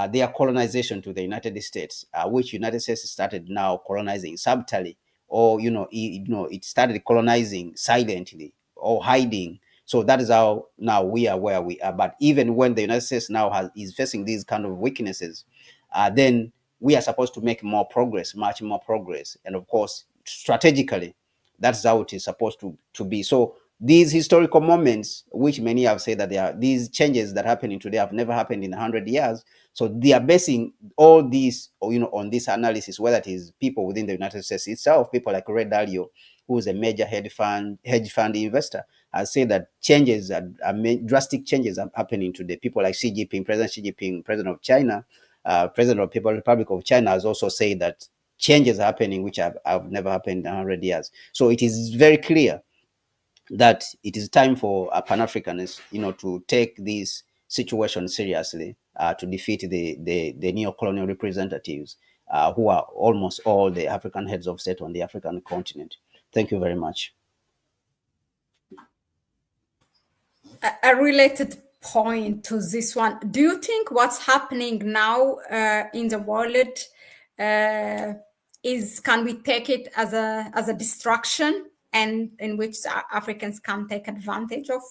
their colonization to the United States, which United States started now colonizing subtly, or it started colonizing silently or hiding. So that is how now we are where we are. But even when the United States now is facing these kind of weaknesses, then we are supposed to make more progress, much more progress. And of course, strategically, that's how it is supposed to be. So these historical moments, which many have said that these changes that are happening today have never happened in 100 years. So they are basing all these, on this analysis, whether it is people within the United States itself, people like Ray Dalio, who is a major hedge fund investor, has said that drastic changes are happening today. People like President Xi Jinping, President of China, President of the People's Republic of China, has also said that changes are happening which have never happened in 100 years. So it is very clear that it is time for Pan-Africanists, to take this situation seriously, to defeat the neo-colonial representatives, who are almost all the African heads of state on the African continent. Thank you very much. A related point to this one, do you think what's happening now in the world can we take it as a distraction, and in which Africans can take advantage of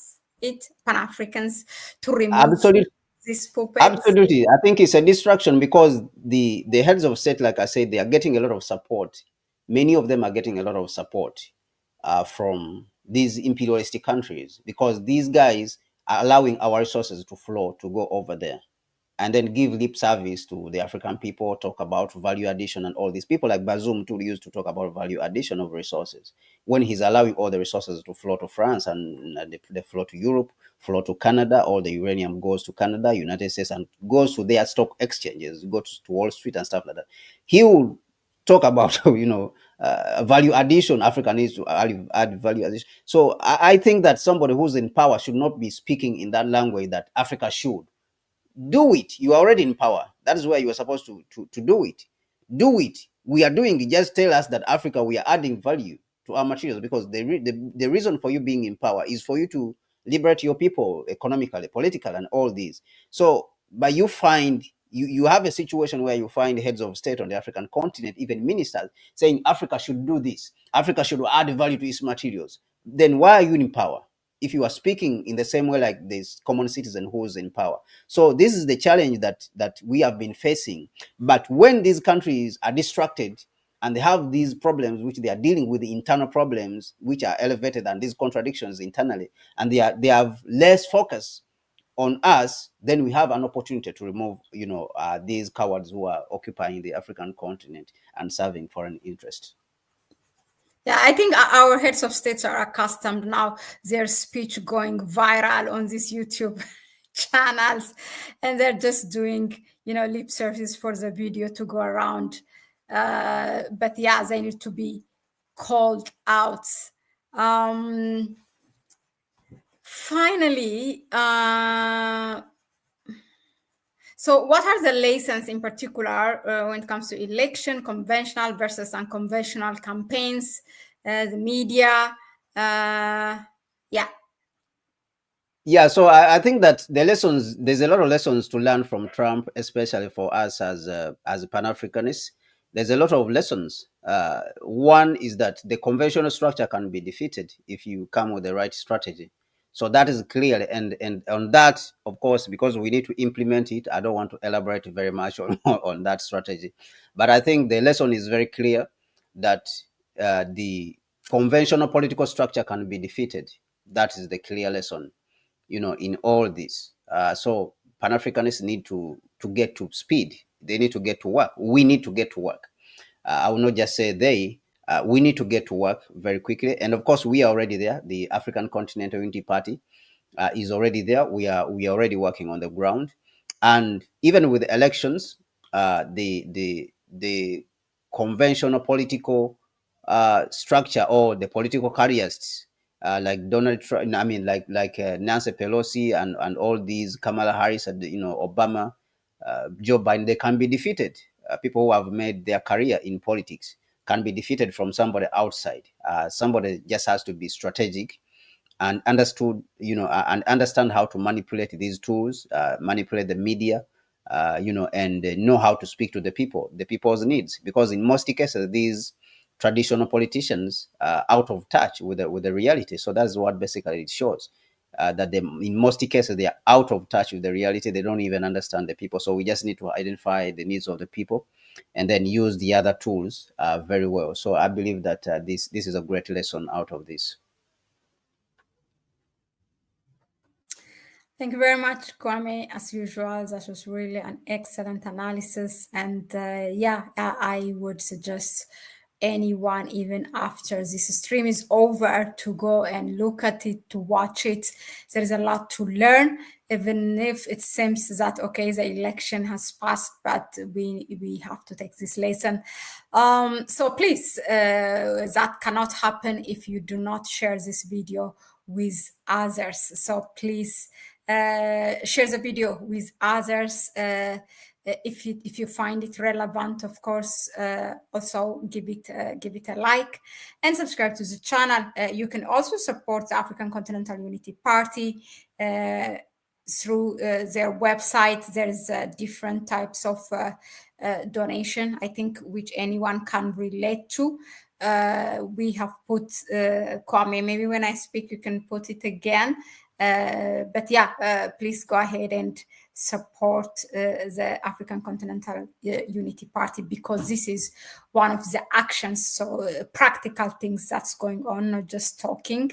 it, Pan-Africans, to remove Absolutely. these puppets? Absolutely. I think it's a distraction, because the heads of state, like I said, they are getting a lot of support. Many of them are getting a lot of support from these imperialistic countries, because these guys are allowing our resources to flow, to go over there, and then give lip service to the African people, talk about value addition and all these. People like Bazoum too used to talk about value addition of resources, when he's allowing all the resources to flow to France, and they flow to Europe, flow to Canada. All the uranium goes to Canada, United States, and goes to their stock exchanges, goes to Wall Street and stuff like that. He will talk about value addition. Africa needs to add value addition. So I think that somebody who's in power should not be speaking in that language that Africa should. Do it. You are already in power. That is where you are supposed to do it. Do it. We are doing it. Just tell us that Africa, we are adding value to our materials, because the reason for you being in power is for you to liberate your people economically, politically, and all these. So, but you have a situation where you find heads of state on the African continent, even ministers, saying Africa should do this. Africa should add value to its materials. Then why are you in power? If you are speaking in the same way like this common citizen who's in power. So this is the challenge that we have been facing. But when these countries are distracted and they have these problems, which they are dealing with, the internal problems which are elevated, and these contradictions internally, and they have less focus on us, then we have an opportunity to remove, these cowards who are occupying the African continent and serving foreign interests. Yeah, I think our heads of states are accustomed now their speech going viral on these YouTube channels, and they're just doing, lip service for the video to go around. But yeah, they need to be called out. Finally, so what are the lessons in particular when it comes to election, conventional versus unconventional campaigns, the media? Yeah. Yeah, so I think that there's a lot of lessons to learn from Trump, especially for us as Pan-Africanists. There's a lot of lessons. One is that the conventional structure can be defeated if you come with the right strategy. So that is clear, and on that, of course, because we need to implement it. I don't want to elaborate very much on on that strategy, but I think the lesson is very clear that the conventional political structure can be defeated. That is the clear lesson, in all this. So Pan-Africanists need to get to speed. They need to get to work. We need to get to work. I will not just say they. We need to get to work very quickly. And of course, we are already there. The African Continental Unity Party is already there. We are already working on the ground. And even with elections, the conventional political structure, or the political careers, like Donald Trump, I mean, like Nancy Pelosi and all these, Kamala Harris, and Obama, Joe Biden, they can be defeated. People who have made their career in politics can be defeated from somebody outside. Somebody just has to be strategic and and understand how to manipulate these tools, manipulate the media, and know how to speak to the people's needs. Because in most cases, these traditional politicians are out of touch with the reality. So that's what basically it shows. That in most cases, they are out of touch with the reality. They don't even understand the people. So we just need to identify the needs of the people, and then use the other tools very well. So I believe that this is a great lesson out of this. Thank you very much, Kwame. As usual, that was really an excellent analysis. And yeah, I would suggest anyone, even after this stream is over, to go and look at it, to watch it. There is a lot to learn, even if it seems that, okay, the election has passed, but we have to take this lesson. So please, that cannot happen if you do not share this video with others. So please, share the video with others. If you find it relevant, of course, also give it a like and subscribe to the channel. You can also support the African Continental Unity Party through their website. There's different types of donation, I think, which anyone can relate to. We have put Kwame, maybe when I speak you can put it again. But yeah, please go ahead and support the African Continental Unity Party, because this is one of the actions, so practical things that's going on, not just talking.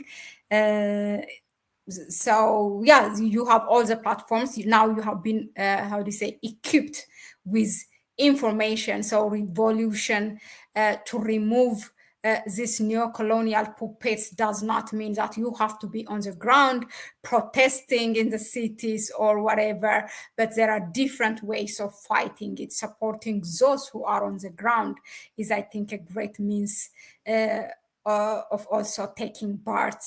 So yeah, you have all the platforms. Now you have been, how do you say, equipped with information. So revolution, to remove this neo-colonial puppets does not mean that you have to be on the ground protesting in the cities or whatever, but there are different ways of fighting it. Supporting those who are on the ground is, I think, a great means of also taking part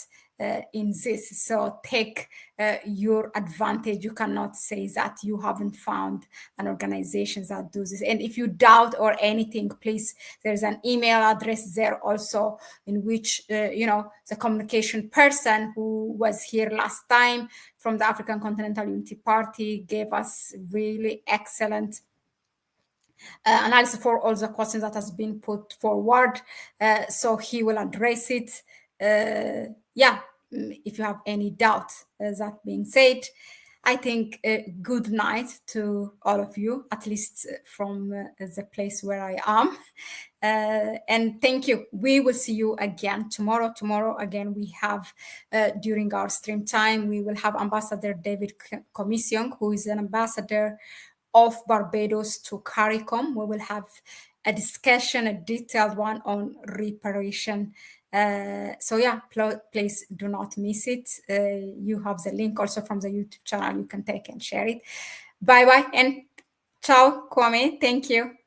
in this. So take your advantage. You cannot say that you haven't found an organization that does this. And if you doubt or anything, please, there's an email address there also, in which the communication person who was here last time from the African Continental Unity Party gave us really excellent analysis for all the questions that has been put forward. So he will address it. If you have any doubt. That being said, I think good night to all of you, at least from the place where I am. And thank you. We will see you again tomorrow. Tomorrow, again, we have, during our stream time, we will have Ambassador David Commission, who is an ambassador of Barbados to CARICOM. We will have a discussion, a detailed one on reparation. Please do not miss it. You have the link also from the YouTube channel. You can take and share it. Bye-bye and ciao, Kwame. Thank you.